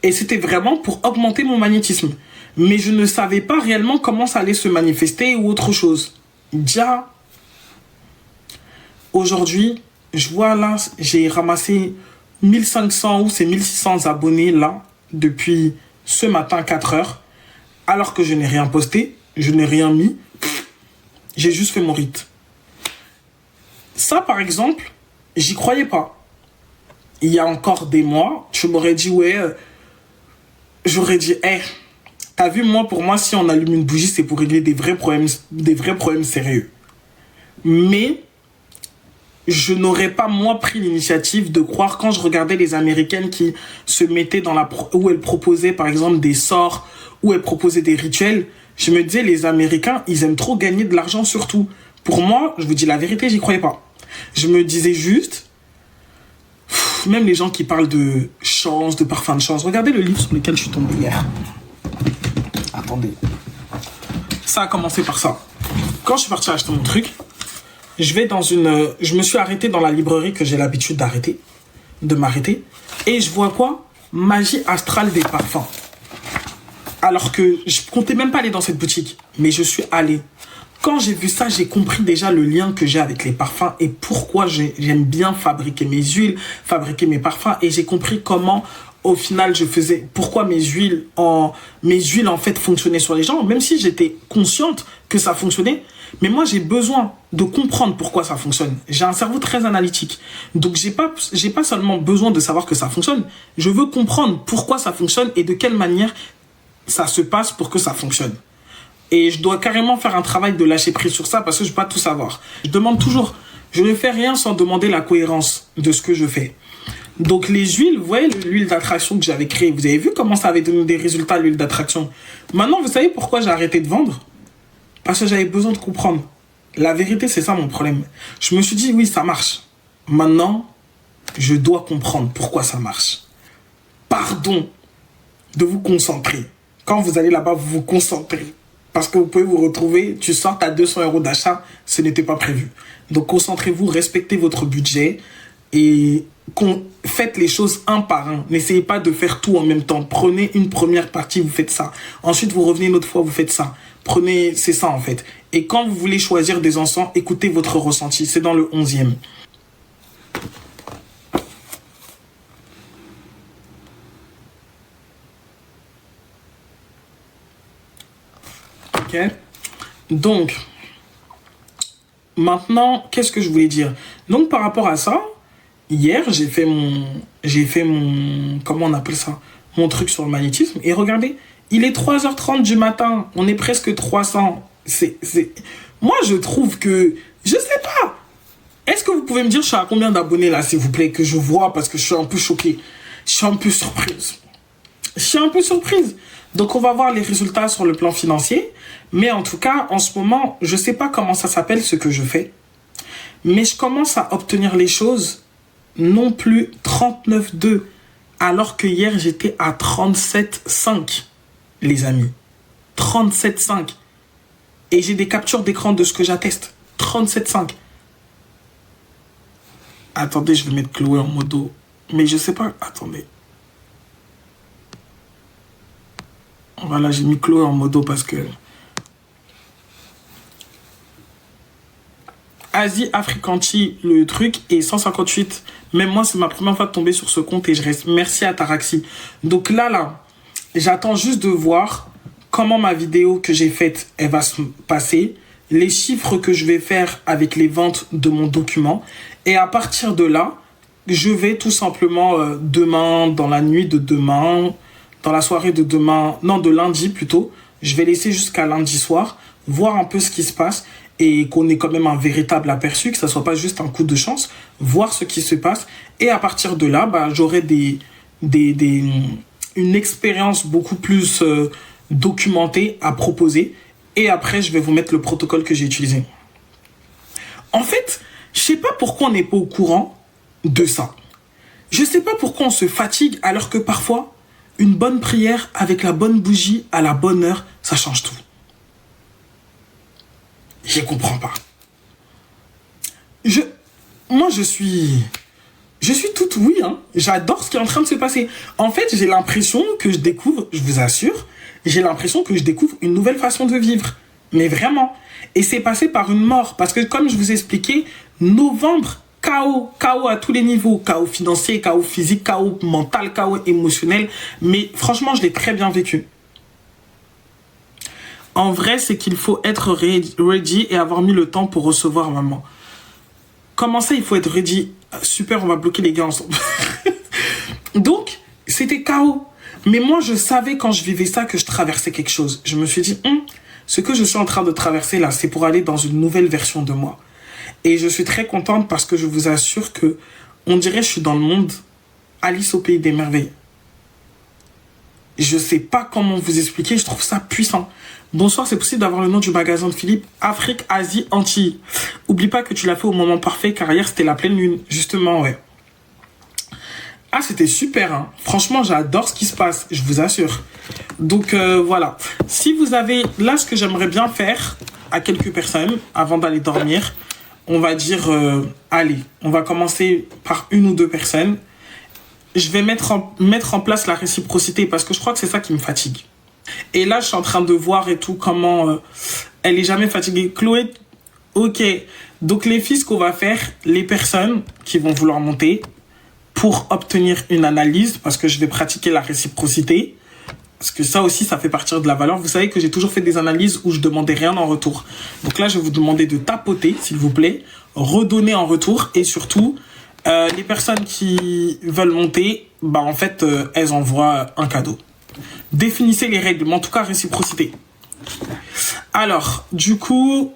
Et c'était vraiment pour augmenter mon magnétisme. Mais je ne savais pas réellement comment ça allait se manifester ou autre chose. Déjà, aujourd'hui, je vois là, j'ai ramassé 1500 ou c'est 1600 abonnés là, depuis ce matin 4 heures, alors que je n'ai rien posté, je n'ai rien mis, j'ai juste fait mon rite. Ça, par exemple, j'y croyais pas. Il y a encore des mois, je m'aurais dit, ouais, j'aurais dit, hey, t'as vu, moi, pour moi, si on allume une bougie, c'est pour régler des vrais problèmes sérieux. Mais je n'aurais pas, moi, pris l'initiative de croire quand je regardais les Américaines qui se mettaient dans où elles proposaient, par exemple, des sorts, où elles proposaient des rituels. Je me disais, les Américains, ils aiment trop gagner de l'argent surtout. Pour moi, je vous dis la vérité, j'y croyais pas. Je me disais juste, même les gens qui parlent de chance, de parfum de chance, regardez le livre sur lequel je suis tombé hier. Attendez. Ça a commencé par ça. Quand je suis parti acheter mon truc, je me suis arrêté dans la librairie que j'ai l'habitude de m'arrêter. Et je vois quoi? Magie astrale des parfums. Alors que je comptais même pas aller dans cette boutique. Mais je suis allé. Quand j'ai vu ça, j'ai compris déjà le lien que j'ai avec les parfums et pourquoi j'aime bien fabriquer mes huiles, fabriquer mes parfums. Et j'ai compris comment, au final, pourquoi mes huiles en fait fonctionnaient sur les gens, même si j'étais consciente que ça fonctionnait. Mais moi, j'ai besoin de comprendre pourquoi ça fonctionne. J'ai un cerveau très analytique. Donc, j'ai pas seulement besoin de savoir que ça fonctionne. Je veux comprendre pourquoi ça fonctionne et de quelle manière ça se passe pour que ça fonctionne. Et je dois carrément faire un travail de lâcher prise sur ça parce que je ne peux pas tout savoir. Je demande toujours. Je ne fais rien sans demander la cohérence de ce que je fais. Donc, les huiles, vous voyez l'huile d'attraction que j'avais créée. Vous avez vu comment ça avait donné des résultats, l'huile d'attraction. Maintenant, vous savez pourquoi j'ai arrêté de vendre? Parce que j'avais besoin de comprendre. La vérité, c'est ça mon problème. Je me suis dit, oui, ça marche. Maintenant, je dois comprendre pourquoi ça marche. Pardon de vous concentrer. Quand vous allez là-bas, vous vous concentrez. Parce que vous pouvez vous retrouver, tu sortes à 200 € d'achat, ce n'était pas prévu. Donc, concentrez-vous, respectez votre budget et faites les choses un par un. N'essayez pas de faire tout en même temps. Prenez une première partie, vous faites ça. Ensuite, vous revenez une autre fois, vous faites ça. C'est ça en fait. Et quand vous voulez choisir des encens, écoutez votre ressenti. C'est dans le 11e. Ok. Donc, maintenant, qu'est-ce que je voulais dire? Donc, par rapport à ça, hier, j'ai fait mon, comment on appelle ça? Mon truc sur le magnétisme. Et regardez, il est 3h30 du matin. On est presque 300. Moi, je trouve que, je sais pas. Est-ce que vous pouvez me dire, je suis à combien d'abonnés là, s'il vous plaît, que je vois parce que je suis un peu choquée. Je suis un peu surprise. Donc, on va voir les résultats sur le plan financier. Mais en tout cas, en ce moment, je sais pas comment ça s'appelle ce que je fais. Mais je commence à obtenir les choses non plus 39,2. Alors que hier, j'étais à 37,5, les amis. 37,5. Et j'ai des captures d'écran de ce que j'atteste. 37,5. Attendez, je vais mettre Chloé en modo. Mais je sais pas. Attendez. Voilà, j'ai mis Chloé en modo parce que... Asie Africanti, le truc, et 158. Même moi, c'est ma première fois de tomber sur ce compte et je reste. Merci à Taraxi. Donc là, j'attends juste de voir comment ma vidéo que j'ai faite, elle va se passer, les chiffres que je vais faire avec les ventes de mon document. Et à partir de là, je vais tout simplement demain, dans la nuit de demain, dans la soirée de demain, non, de lundi plutôt, je vais laisser jusqu'à lundi soir, voir un peu ce qui se passe et qu'on ait quand même un véritable aperçu, que ça soit pas juste un coup de chance, voir ce qui se passe. Et à partir de là, bah, j'aurai une expérience beaucoup plus documentée à proposer. Et après, je vais vous mettre le protocole que j'ai utilisé. En fait, je sais pas pourquoi on n'est pas au courant de ça. Je sais pas pourquoi on se fatigue alors que parfois, une bonne prière avec la bonne bougie à la bonne heure, ça change tout. Je comprends pas. Moi, je suis toute oui, hein. J'adore ce qui est en train de se passer. En fait, j'ai l'impression que je découvre, je vous assure, j'ai l'impression que je découvre une nouvelle façon de vivre. Mais vraiment. Et c'est passé par une mort. Parce que comme je vous ai expliqué, novembre, chaos. Chaos à tous les niveaux. Chaos financier, chaos physique, chaos mental, chaos émotionnel. Mais franchement, je l'ai très bien vécu. En vrai, c'est qu'il faut être ready et avoir mis le temps pour recevoir maman. Comment ça, il faut être ready? Super, on va bloquer les gars ensemble. Donc, c'était chaos. Mais moi, je savais quand je vivais ça que je traversais quelque chose. Je me suis dit, ce que je suis en train de traverser là, c'est pour aller dans une nouvelle version de moi. Et je suis très contente parce que je vous assure que on dirait que je suis dans le monde Alice au pays des merveilles. Je sais pas comment vous expliquer, je trouve ça puissant. Bonsoir, c'est possible d'avoir le nom du magasin de Philippe? Afrique, Asie, Antilles. Oublie pas que tu l'as fait au moment parfait car hier c'était la pleine lune. Justement, ouais. Ah, c'était super, hein. Franchement, j'adore ce qui se passe, je vous assure. Donc, voilà. Si vous avez... Là, ce que j'aimerais bien faire à quelques personnes, avant d'aller dormir, on va dire... allez, on va commencer par une ou deux personnes. Je vais mettre en place la réciprocité parce que je crois que c'est ça qui me fatigue. Et là, je suis en train de voir et tout comment... elle est jamais fatiguée. Chloé, ok. Donc, les filles, ce qu'on va faire, les personnes qui vont vouloir monter... pour obtenir une analyse, parce que je vais pratiquer la réciprocité, parce que ça aussi, ça fait partir de la valeur. Vous savez que j'ai toujours fait des analyses où je demandais rien en retour. Donc là, je vais vous demander de tapoter, s'il vous plaît, redonner en retour, et surtout, les personnes qui veulent monter, bah en fait, elles envoient un cadeau. Définissez les règles, mais en tout cas, réciprocité. Alors, du coup...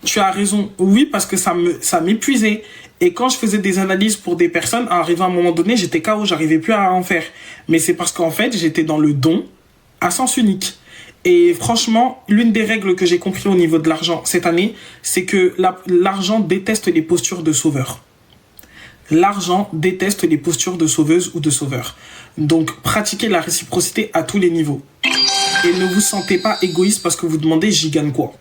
tu as raison, oui, parce que ça m'épuisait. Et quand je faisais des analyses pour des personnes, arrivé à un moment donné, j'étais KO, j'arrivais plus à en faire. Mais c'est parce qu'en fait, j'étais dans le don à sens unique. Et franchement, l'une des règles que j'ai compris au niveau de l'argent cette année, c'est que l'argent déteste les postures de sauveur. L'argent déteste les postures de sauveuse ou de sauveur. Donc, pratiquez la réciprocité à tous les niveaux. Et ne vous sentez pas égoïste parce que vous demandez « j'y gagne quoi ?»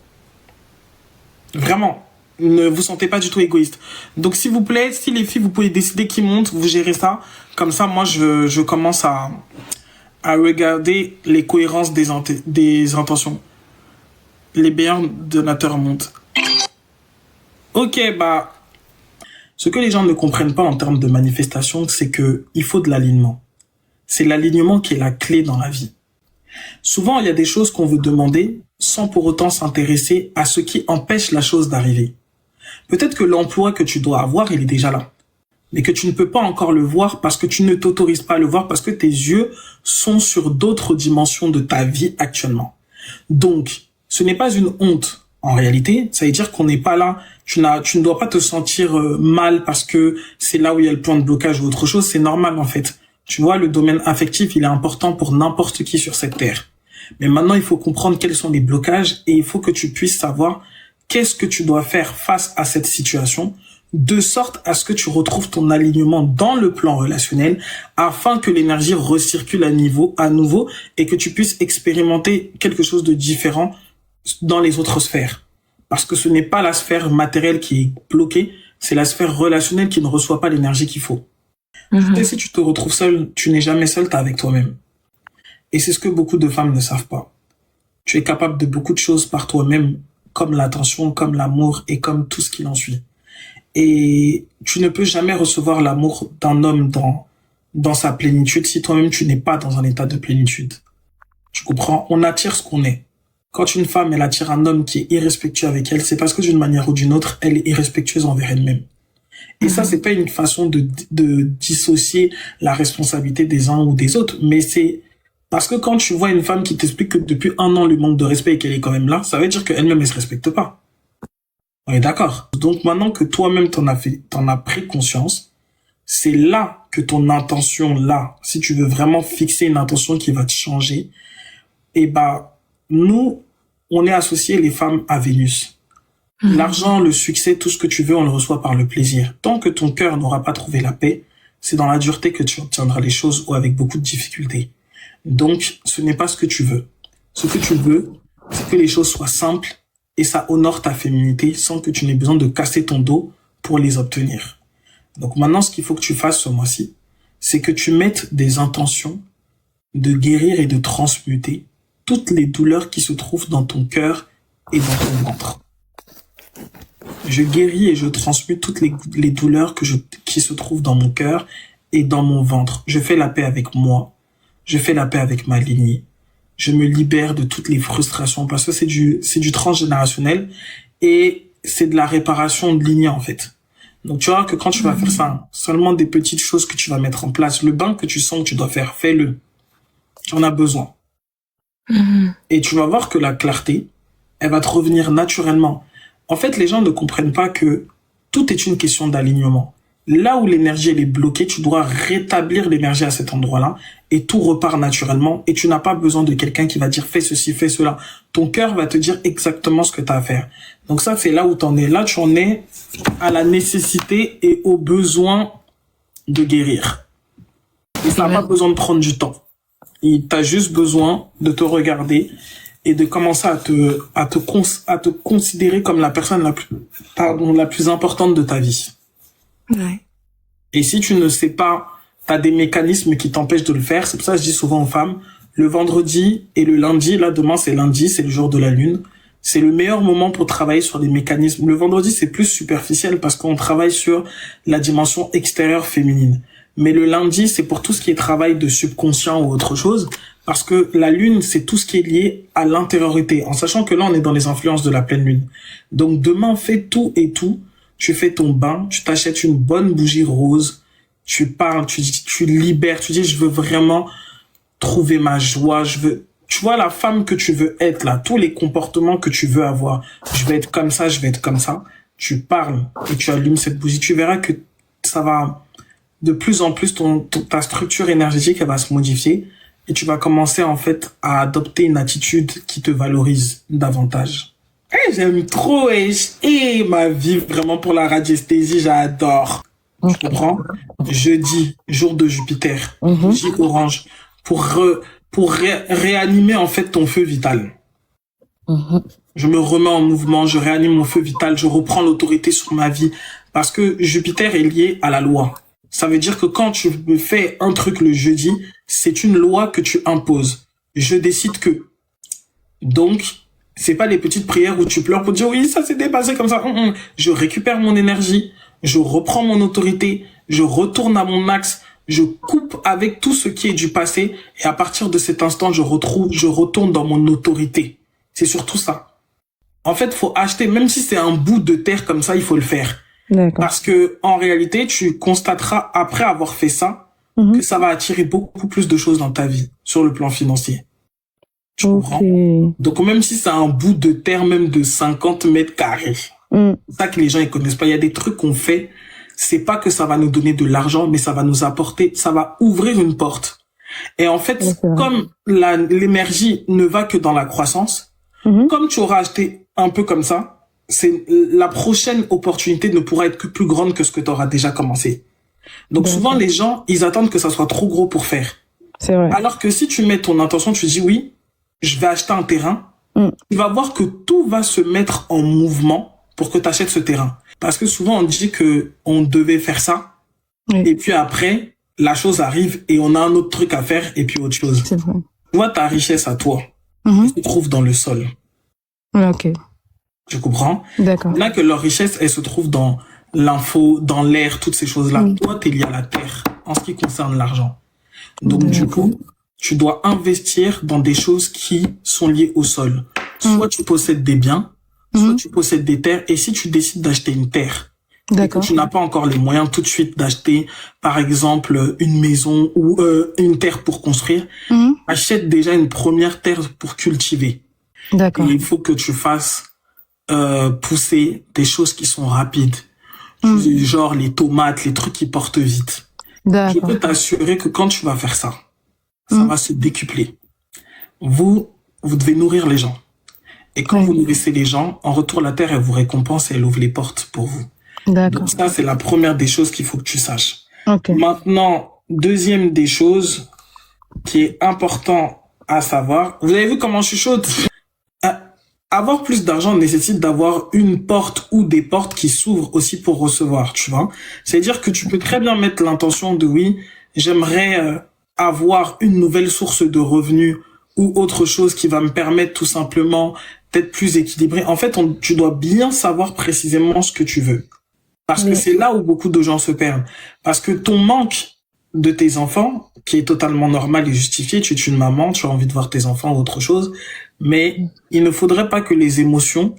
Vraiment, ne vous sentez pas du tout égoïste. Donc, s'il vous plaît, si les filles, vous pouvez décider qui monte, vous gérez ça. Comme ça, moi, je commence à regarder les cohérences des intentions. Les meilleurs donateurs montent. Ok, bah... Ce que les gens ne comprennent pas en termes de manifestation, c'est que il faut de l'alignement. C'est l'alignement qui est la clé dans la vie. Souvent, il y a des choses qu'on veut demander sans pour autant s'intéresser à ce qui empêche la chose d'arriver. Peut-être que l'emploi que tu dois avoir, il est déjà là. Mais que tu ne peux pas encore le voir parce que tu ne t'autorises pas à le voir parce que tes yeux sont sur d'autres dimensions de ta vie actuellement. Donc, ce n'est pas une honte. En réalité, ça veut dire qu'on n'est pas là. Tu ne dois pas te sentir mal parce que c'est là où il y a le point de blocage ou autre chose. C'est normal, en fait. Tu vois, le domaine affectif, il est important pour n'importe qui sur cette terre. Mais maintenant, il faut comprendre quels sont les blocages et il faut que tu puisses savoir qu'est-ce que tu dois faire face à cette situation de sorte à ce que tu retrouves ton alignement dans le plan relationnel afin que l'énergie recircule à nouveau et que tu puisses expérimenter quelque chose de différent dans les autres sphères. Parce que ce n'est pas la sphère matérielle qui est bloquée, c'est la sphère relationnelle qui ne reçoit pas l'énergie qu'il faut. Et si tu te retrouves seul, tu n'es jamais seul, t'es avec toi-même. Et c'est ce que beaucoup de femmes ne savent pas. Tu es capable de beaucoup de choses par toi-même, comme l'attention, comme l'amour et comme tout ce qui en suit. Et tu ne peux jamais recevoir l'amour d'un homme dans sa plénitude si toi-même tu n'es pas dans un état de plénitude. Tu comprends? On attire ce qu'on est. Quand une femme, elle attire un homme qui est irrespectueux avec elle, c'est parce que d'une manière ou d'une autre, elle est irrespectueuse envers elle-même. Et ça, c'est pas une façon de dissocier la responsabilité des uns ou des autres, mais c'est parce que quand tu vois une femme qui t'explique que depuis 1 an, le manque de respect et qu'elle est quand même là, ça veut dire qu'elle-même, elle se respecte pas. On est d'accord. Donc maintenant que toi-même t'en as pris conscience, c'est là que ton intention, là, si tu veux vraiment fixer une intention qui va te changer, et nous, on est associés, les femmes, à Vénus. L'argent, le succès, tout ce que tu veux, on le reçoit par le plaisir. Tant que ton cœur n'aura pas trouvé la paix, c'est dans la dureté que tu obtiendras les choses ou avec beaucoup de difficultés. Donc, ce n'est pas ce que tu veux. Ce que tu veux, c'est que les choses soient simples et ça honore ta féminité sans que tu n'aies besoin de casser ton dos pour les obtenir. Donc maintenant, ce qu'il faut que tu fasses ce mois-ci, c'est que tu mettes des intentions de guérir et de transmuter toutes les douleurs qui se trouvent dans ton cœur et dans ton ventre. Je guéris et je transmute toutes les douleurs qui se trouvent dans mon cœur et dans mon ventre. Je fais la paix avec moi. Je fais la paix avec ma lignée. Je me libère de toutes les frustrations parce que c'est du transgénérationnel et c'est de la réparation de lignée en fait. Donc tu vois que quand tu vas faire ça, seulement des petites choses que tu vas mettre en place. Le bain que tu sens que tu dois faire, fais-le. Tu en as besoin. Et tu vas voir que la clarté, elle va te revenir naturellement. En fait, les gens ne comprennent pas que tout est une question d'alignement. Là où l'énergie elle est bloquée, tu dois rétablir l'énergie à cet endroit-là et tout repart naturellement et tu n'as pas besoin de quelqu'un qui va dire fais ceci, fais cela. Ton cœur va te dire exactement ce que tu as à faire. Donc ça, c'est là où tu en es. Là, tu en es à la nécessité et au besoin de guérir. Et ça n'a pas besoin de prendre du temps. Tu as juste besoin de te regarder et de commencer à te considérer comme la personne la plus importante de ta vie. Ouais. Et si tu ne sais pas, tu as des mécanismes qui t'empêchent de le faire. C'est pour ça que je dis souvent aux femmes, le vendredi et le lundi, là demain c'est lundi, c'est le jour de la lune, c'est le meilleur moment pour travailler sur des mécanismes. Le vendredi c'est plus superficiel parce qu'on travaille sur la dimension extérieure féminine. Mais le lundi, c'est pour tout ce qui est travail de subconscient ou autre chose, parce que la lune, c'est tout ce qui est lié à l'intériorité, en sachant que là, on est dans les influences de la pleine lune. Donc demain, fais tout et tout. Tu fais ton bain, tu t'achètes une bonne bougie rose, tu parles, tu libères, tu dis, je veux vraiment trouver ma joie, tu vois la femme que tu veux être là, tous les comportements que tu veux avoir. Je vais être comme ça, je vais être comme ça. Tu parles et tu allumes cette bougie. Tu verras que ça va, de plus en plus, ta structure énergétique, elle va se modifier et tu vas commencer en fait à adopter une attitude qui te valorise davantage. J'aime trop et ma vie vraiment pour la radiesthésie, j'adore. Tu comprends? Jeudi, jour de Jupiter, bougie orange pour réanimer en fait ton feu vital. Je me remets en mouvement, je réanime mon feu vital, je reprends l'autorité sur ma vie parce que Jupiter est lié à la loi. Ça veut dire que quand tu fais un truc le jeudi, c'est une loi que tu imposes. Je décide que. Donc, c'est pas les petites prières où tu pleures pour dire oui, ça s'est dépassé comme ça. Je récupère mon énergie, je reprends mon autorité, je retourne à mon axe, je coupe avec tout ce qui est du passé et à partir de cet instant, je retourne dans mon autorité. C'est surtout ça. En fait, faut acheter, même si c'est un bout de terre comme ça, il faut le faire. Parce que en réalité, tu constateras après avoir fait ça que ça va attirer beaucoup plus de choses dans ta vie sur le plan financier. Tu comprends? Donc même si c'est un bout de terre même de 50 mètres carrés, c'est ça que les gens ils connaissent pas. Il y a des trucs qu'on fait, c'est pas que ça va nous donner de l'argent, mais ça va nous apporter, ça va ouvrir une porte. Et en fait, comme l'énergie ne va que dans la croissance, comme tu auras acheté un peu comme ça, c'est la prochaine opportunité ne pourra être que plus grande que ce que tu auras déjà commencé. Donc souvent les gens, ils attendent que ça soit trop gros pour faire. C'est vrai. Alors que si tu mets ton intention, tu dis oui, je vais acheter un terrain, tu vas voir que tout va se mettre en mouvement pour que tu achètes ce terrain. Parce que souvent on dit que on devait faire ça et puis après la chose arrive et on a un autre truc à faire et puis autre chose. C'est vrai. Tu vois ta richesse à toi, elle se trouve dans le sol. Ok. Tu comprends? D'accord. Là que leur richesse, elle se trouve dans l'info, dans l'air, toutes ces choses-là. Oui. Toi, t'es lié à la terre en ce qui concerne l'argent. Donc, du D'accord. coup, tu dois investir dans des choses qui sont liées au sol. Soit tu possèdes des biens, soit tu possèdes des terres. Et si tu décides d'acheter une terre, et que D'accord. tu n'as pas encore les moyens tout de suite d'acheter, par exemple, une maison ou une terre pour construire, achète déjà une première terre pour cultiver. D'accord. Et il faut que tu fasses pousser des choses qui sont rapides. Genre les tomates, les trucs qui portent vite. Je D'accord. peux t'assurer que quand tu vas faire ça, ça va se décupler. Vous devez nourrir les gens. Et quand vous nourrissez les gens, en retour, la terre, elle vous récompense et elle ouvre les portes pour vous. D'accord. Donc ça, c'est la première des choses qu'il faut que tu saches. Ok. Maintenant, deuxième des choses qui est important à savoir, vous avez vu comment je suis chaude? Avoir plus d'argent nécessite d'avoir une porte ou des portes qui s'ouvrent aussi pour recevoir, tu vois. C'est-à-dire que tu peux très bien mettre l'intention de oui, j'aimerais avoir une nouvelle source de revenus ou autre chose qui va me permettre tout simplement d'être plus équilibré. En fait, tu dois bien savoir précisément ce que tu veux. Parce que c'est là où beaucoup de gens se perdent. Parce que ton manque de tes enfants, qui est totalement normal et justifié, tu es une maman, tu as envie de voir tes enfants ou autre chose, mais il ne faudrait pas que les émotions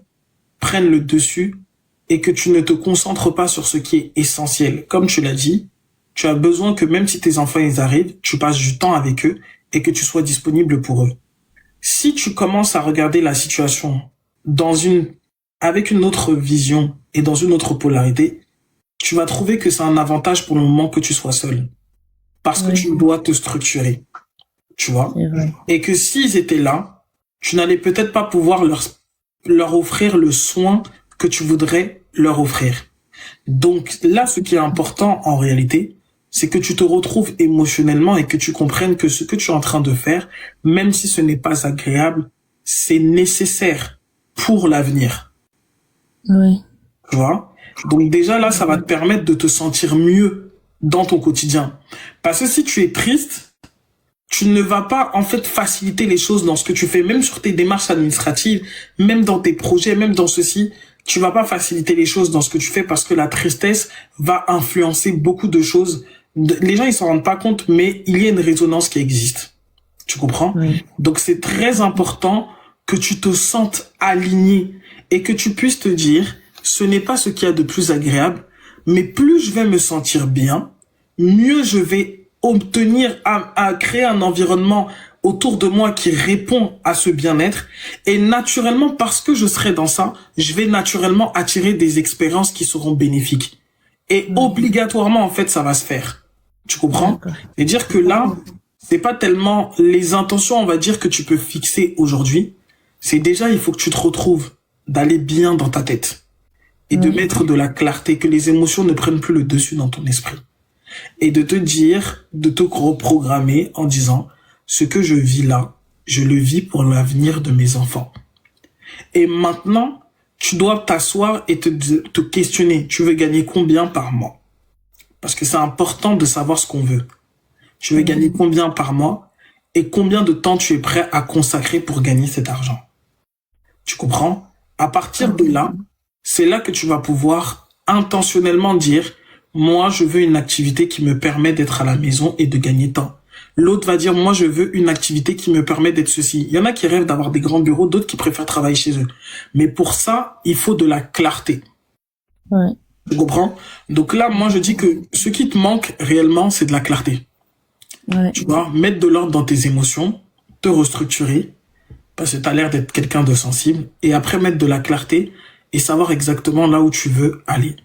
prennent le dessus et que tu ne te concentres pas sur ce qui est essentiel. Comme tu l'as dit, tu as besoin que même si tes enfants ils arrivent, tu passes du temps avec eux et que tu sois disponible pour eux. Si tu commences à regarder la situation avec une autre vision et dans une autre polarité, tu vas trouver que c'est un avantage pour le moment que tu sois seul. Parce que tu dois te structurer. Tu vois? Et que s'ils étaient là, tu n'allais peut-être pas pouvoir leur offrir le soin que tu voudrais leur offrir. Donc là, ce qui est important en réalité, c'est que tu te retrouves émotionnellement et que tu comprennes que ce que tu es en train de faire, même si ce n'est pas agréable, c'est nécessaire pour l'avenir. Oui. Tu vois? Donc déjà là, ça va te permettre de te sentir mieux dans ton quotidien. Parce que si tu es triste, tu ne vas pas en fait faciliter les choses dans ce que tu fais, même sur tes démarches administratives, même dans tes projets, même dans ceci, tu vas pas faciliter les choses dans ce que tu fais parce que la tristesse va influencer beaucoup de choses. Les gens ils s'en rendent pas compte, mais il y a une résonance qui existe. Tu comprends? Donc c'est très important que tu te sentes aligné et que tu puisses te dire, ce n'est pas ce qu'il y a de plus agréable, mais plus je vais me sentir bien, mieux je vais obtenir à créer un environnement autour de moi qui répond à ce bien-être. Et naturellement, parce que je serai dans ça, je vais naturellement attirer des expériences qui seront bénéfiques. Et obligatoirement, en fait, ça va se faire. Tu comprends? Et dire que là, c'est pas tellement les intentions, on va dire, que tu peux fixer aujourd'hui. C'est déjà, il faut que tu te retrouves d'aller bien dans ta tête. Et de mettre de la clarté, que les émotions ne prennent plus le dessus dans ton esprit. Et de te dire, de te reprogrammer en disant, ce que je vis là, je le vis pour l'avenir de mes enfants. Et maintenant, tu dois t'asseoir et te questionner. Tu veux gagner combien par mois? Parce que c'est important de savoir ce qu'on veut. Tu veux gagner combien par mois? Et combien de temps tu es prêt à consacrer pour gagner cet argent? Tu comprends? À partir de là, c'est là que tu vas pouvoir intentionnellement dire, moi, je veux une activité qui me permet d'être à la maison et de gagner temps. L'autre va dire, moi, je veux une activité qui me permet d'être ceci. Il y en a qui rêvent d'avoir des grands bureaux, d'autres qui préfèrent travailler chez eux. Mais pour ça, il faut de la clarté. Tu comprends? Donc là, moi, je dis que ce qui te manque réellement, c'est de la clarté. Tu vois, mettre de l'ordre dans tes émotions, te restructurer, parce que tu as l'air d'être quelqu'un de sensible, et après mettre de la clarté et savoir exactement là où tu veux aller.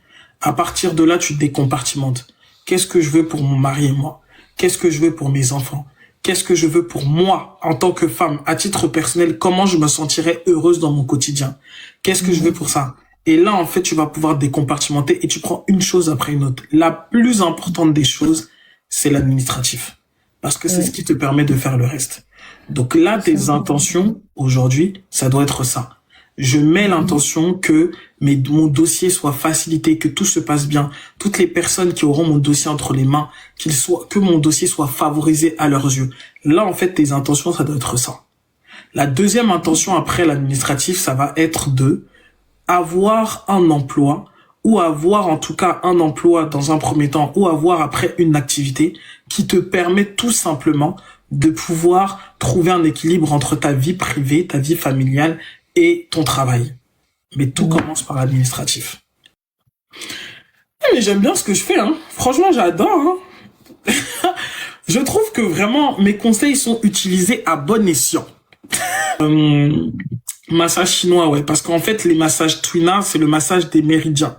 À partir de là, tu te décompartimentes. Qu'est-ce que je veux pour mon mari et moi? Qu'est-ce que je veux pour mes enfants? Qu'est-ce que je veux pour moi en tant que femme? À titre personnel, comment je me sentirais heureuse dans mon quotidien? Qu'est-ce que je veux pour ça? Et là, en fait, tu vas pouvoir décompartimenter et tu prends une chose après une autre. La plus importante des choses, c'est l'administratif. Parce que c'est ce qui te permet de faire le reste. Donc là, tes intentions, aujourd'hui, ça doit être ça. Je mets l'intention que mon dossier soit facilité, que tout se passe bien. Toutes les personnes qui auront mon dossier entre les mains, que mon dossier soit favorisé à leurs yeux. Là, en fait, tes intentions, ça doit être ça. La deuxième intention après l'administratif, ça va être de avoir un emploi, ou avoir en tout cas un emploi dans un premier temps, ou avoir après une activité qui te permet tout simplement de pouvoir trouver un équilibre entre ta vie privée, ta vie familiale et ton travail. Mais tout commence par l'administratif. Mais j'aime bien ce que je fais, hein. Franchement, j'adore, hein. Je trouve que vraiment mes conseils sont utilisés à bon escient. Massage chinois, ouais, parce qu'en fait, les massages Twina, c'est le massage des méridiens.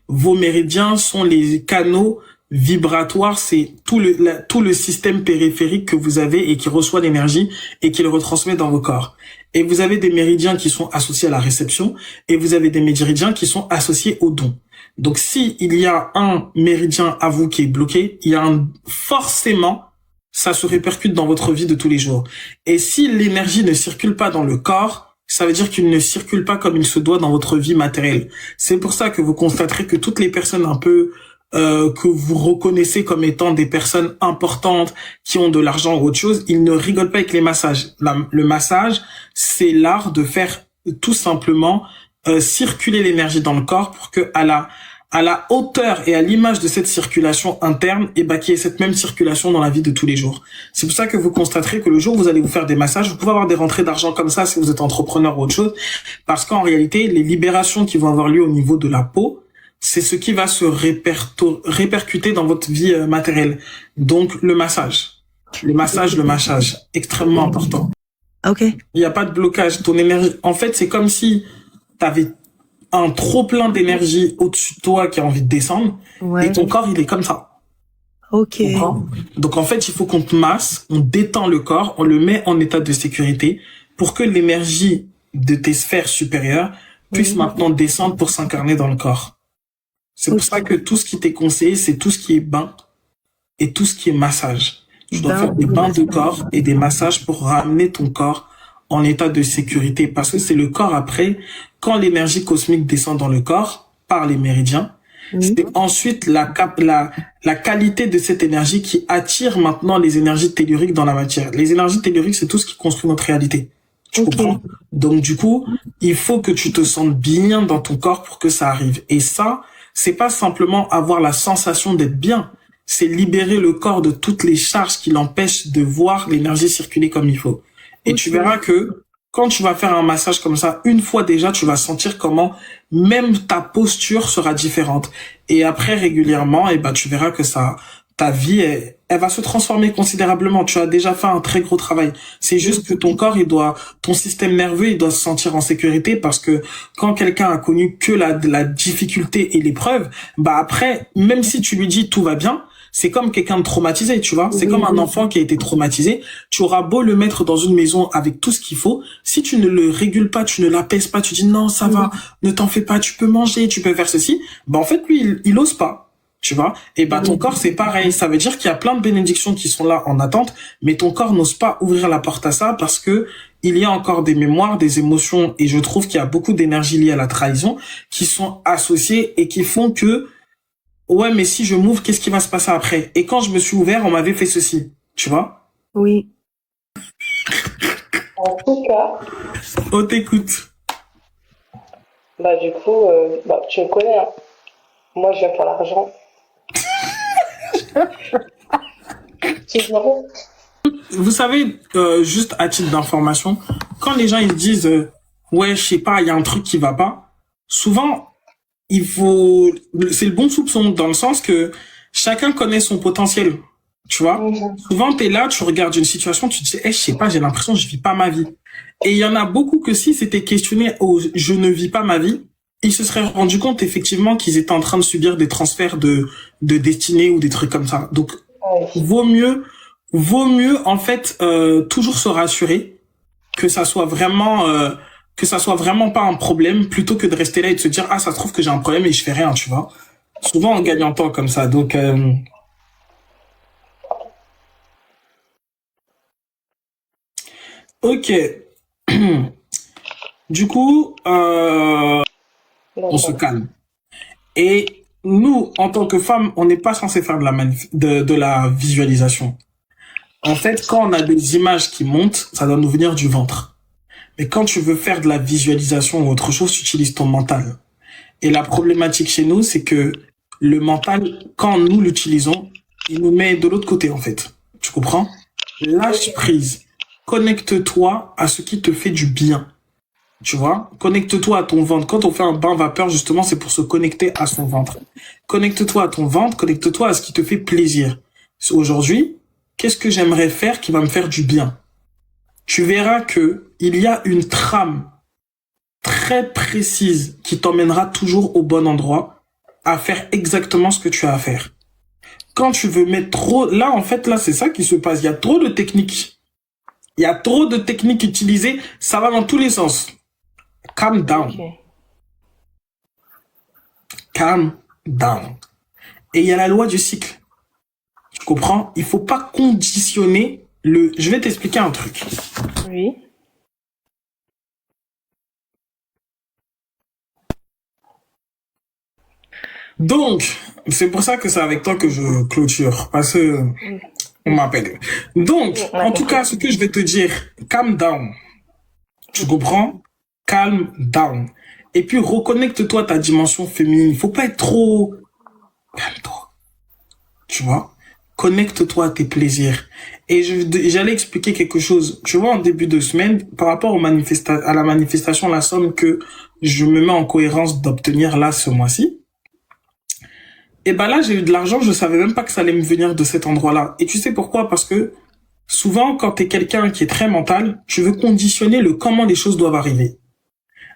Vos méridiens sont les canaux vibratoires, c'est tout le système périphérique que vous avez et qui reçoit l'énergie et qui le retransmet dans vos corps. Et vous avez des méridiens qui sont associés à la réception et vous avez des méridiens qui sont associés au don. Donc, si il y a un méridien à vous qui est bloqué, forcément, ça se répercute dans votre vie de tous les jours. Et si l'énergie ne circule pas dans le corps, ça veut dire qu'il ne circule pas comme il se doit dans votre vie matérielle. C'est pour ça que vous constaterez que toutes les personnes un peu que vous reconnaissez comme étant des personnes importantes, qui ont de l'argent ou autre chose, ils ne rigolent pas avec les massages. Le massage, c'est l'art de faire tout simplement circuler l'énergie dans le corps pour que à la hauteur et à l'image de cette circulation interne, et qu'il y ait cette même circulation dans la vie de tous les jours. C'est pour ça que vous constaterez que le jour où vous allez vous faire des massages, vous pouvez avoir des rentrées d'argent comme ça si vous êtes entrepreneur ou autre chose, parce qu'en réalité, les libérations qui vont avoir lieu au niveau de la peau, c'est ce qui va se répercuter dans votre vie matérielle. Donc, le massage, extrêmement important. Ok. Il n'y a pas de blocage. Ton énergie, en fait, c'est comme si t'avais un trop plein d'énergie au-dessus de toi qui a envie de descendre, et ton corps, il est comme ça. Ok. Donc, en fait, il faut qu'on te masse, on détend le corps, on le met en état de sécurité pour que l'énergie de tes sphères supérieures puisse maintenant descendre pour s'incarner dans le corps. C'est pour ça que tout ce qui t'est conseillé, c'est tout ce qui est bain et tout ce qui est massage. Tu dois faire des bains de corps et des massages pour ramener ton corps en état de sécurité. Parce que c'est le corps après, quand l'énergie cosmique descend dans le corps, par les méridiens, c'est ensuite la qualité de cette énergie qui attire maintenant les énergies telluriques dans la matière. Les énergies telluriques, c'est tout ce qui construit notre réalité. Tu comprends? Donc du coup, il faut que tu te sentes bien dans ton corps pour que ça arrive. Et ça, c'est pas simplement avoir la sensation d'être bien, c'est libérer le corps de toutes les charges qui l'empêchent de voir l'énergie circuler comme il faut. Et tu verras que quand tu vas faire un massage comme ça, une fois déjà, tu vas sentir comment même ta posture sera différente. Et après, régulièrement, tu verras que ta vie, elle va se transformer considérablement. Tu as déjà fait un très gros travail. C'est juste que ton corps, ton système nerveux, il doit se sentir en sécurité parce que quand quelqu'un a connu que la difficulté et l'épreuve, après, même si tu lui dis tout va bien, c'est comme quelqu'un de traumatisé, tu vois. C'est comme un enfant qui a été traumatisé. Tu auras beau le mettre dans une maison avec tout ce qu'il faut. Si tu ne le régules pas, tu ne l'apaises pas, tu dis non, ça va, ne t'en fais pas, tu peux manger, tu peux faire ceci. En fait, lui, il ose pas. Tu vois, et ton corps c'est pareil, ça veut dire qu'il y a plein de bénédictions qui sont là en attente, mais ton corps n'ose pas ouvrir la porte à ça parce que il y a encore des mémoires, des émotions, et je trouve qu'il y a beaucoup d'énergie liée à la trahison qui sont associées et qui font que ouais, mais si je m'ouvre, qu'est-ce qui va se passer après? Et quand je me suis ouvert, on m'avait fait ceci, tu vois? Oui. En tout cas, On t'écoute. du coup, tu me connais, hein. Moi, je viens pour l'argent. Tu vois? Vous savez, juste à titre d'information, quand les gens ils disent ouais, je sais pas, il y a un truc qui va pas, souvent c'est le bon soupçon dans le sens que chacun connaît son potentiel. Tu vois, souvent t'es là, tu regardes une situation, tu te dis, je sais pas, j'ai l'impression que je vis pas ma vie. Et il y en a beaucoup que si c'était questionné au je ne vis pas ma vie, ils se seraient rendus compte effectivement qu'ils étaient en train de subir des transferts de destinée ou des trucs comme ça. Donc vaut mieux en fait toujours se rassurer que ça soit vraiment pas un problème plutôt que de rester là et de se dire ça se trouve que j'ai un problème et je fais rien, tu vois. Souvent on gagne en temps comme ça. Donc ok. Du coup on se calme. Et nous, en tant que femmes, on n'est pas censé faire de la visualisation. En fait, quand on a des images qui montent, ça doit nous venir du ventre. Mais quand tu veux faire de la visualisation ou autre chose, tu utilises ton mental. Et la problématique chez nous, c'est que le mental, quand nous l'utilisons, il nous met de l'autre côté, en fait. Tu comprends? Lâche prise. Connecte-toi à ce qui te fait du bien. Tu vois? Connecte-toi à ton ventre. Quand on fait un bain vapeur, justement, c'est pour se connecter à son ventre. Connecte-toi à ton ventre, connecte-toi à ce qui te fait plaisir. Aujourd'hui, qu'est-ce que j'aimerais faire qui va me faire du bien? Tu verras que il y a une trame très précise qui t'emmènera toujours au bon endroit à faire exactement ce que tu as à faire. Quand tu veux mettre trop, là, en fait, là, c'est ça qui se passe. Il y a trop de techniques. Il y a trop de techniques utilisées. Ça va dans tous les sens. Calm down. Ok. Calm down. Et il y a la loi du cycle. Tu comprends? Il faut pas conditionner le... Je vais t'expliquer un truc. Oui. Donc, c'est pour ça que c'est avec toi que je clôture. Parce que on m'appelle. Donc, On a en tout compris. cas, ce que je vais te dire, calm down. Tu comprends? Calm down. Et puis, reconnecte-toi à ta dimension féminine. Il faut pas être trop... Calme-toi. Tu vois? Connecte-toi à tes plaisirs. Et j'allais expliquer quelque chose. Tu vois, en début de semaine, par rapport à la manifestation, la somme que je me mets en cohérence d'obtenir là ce mois-ci, et ben là, j'ai eu de l'argent, je savais même pas que ça allait me venir de cet endroit-là. Et tu sais pourquoi? Parce que souvent, quand t'es quelqu'un qui est très mental, tu veux conditionner le comment les choses doivent arriver.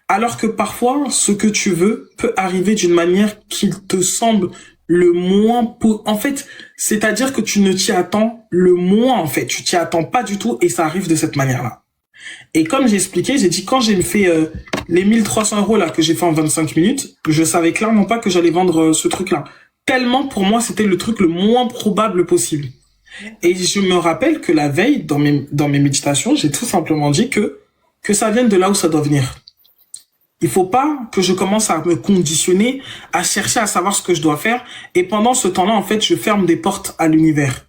Alors que parfois, ce que tu veux peut arriver d'une manière qui te semble le moins... En fait, c'est-à-dire que tu ne t'y attends le moins, en fait. Tu t'y attends pas du tout et ça arrive de cette manière-là. Et comme j'ai expliqué, j'ai dit quand j'ai fait les 1300 € là que j'ai fait en 25 minutes, je savais clairement pas que j'allais vendre ce truc-là. Tellement pour moi, c'était le truc le moins probable possible. Et je me rappelle que la veille, dans mes méditations, j'ai tout simplement dit que ça vienne de là où ça doit venir. Il faut pas que je commence à me conditionner, à chercher à savoir ce que je dois faire. Et pendant ce temps-là, en fait, je ferme des portes à l'univers.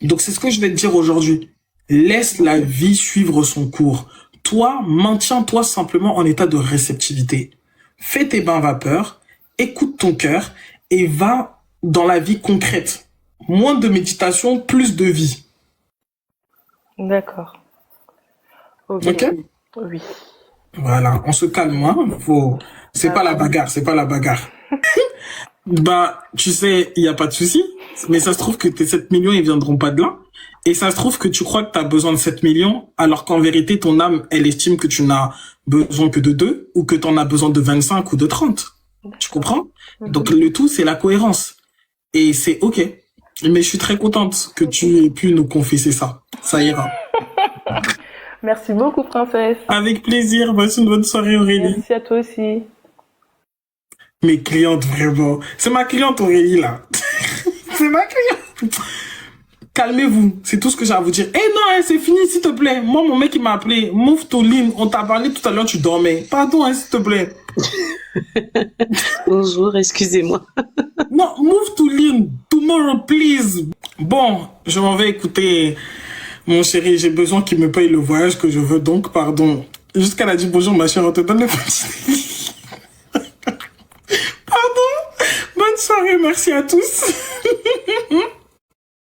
Donc, c'est ce que je vais te dire aujourd'hui. Laisse la vie suivre son cours. Toi, maintiens-toi simplement en état de réceptivité. Fais tes bains vapeur, écoute ton cœur et va dans la vie concrète. Moins de méditation, plus de vie. D'accord. Ok. Ok? Oui. Voilà, on se calme, hein. C'est pas la bagarre, c'est pas la bagarre. Bah, tu sais, il y a pas de souci. Mais ça se trouve que tes 7 millions, ils viendront pas de là. Et ça se trouve que tu crois que tu as besoin de 7 millions, alors qu'en vérité, ton âme, elle estime que tu n'as besoin que de 2, ou que tu en as besoin de 25 ou de 30. Tu comprends? Donc, le tout, c'est la cohérence. Et c'est OK. Mais je suis très contente que tu aies pu nous confesser ça. Ça ira. Merci beaucoup, princesse. Avec plaisir. Passe une bonne soirée, Aurélie. Merci à toi aussi. Mes clientes, vraiment. C'est ma cliente, Aurélie, là. C'est ma cliente. Calmez-vous. C'est tout ce que j'ai à vous dire. Eh non, c'est fini, s'il te plaît. Moi, mon mec, il m'a appelé. Move to Lean. On t'a parlé tout à l'heure, tu dormais. Pardon, s'il te plaît. Bonjour, excusez-moi. Non, move to Lean. Tomorrow, please. Bon, je m'en vais écouter. Mon chéri, j'ai besoin qu'il me paye le voyage que je veux, donc, pardon. Jusqu'à la dit bonjour, ma chère, on te donne le petit. Pardon. Bonne soirée, merci à tous.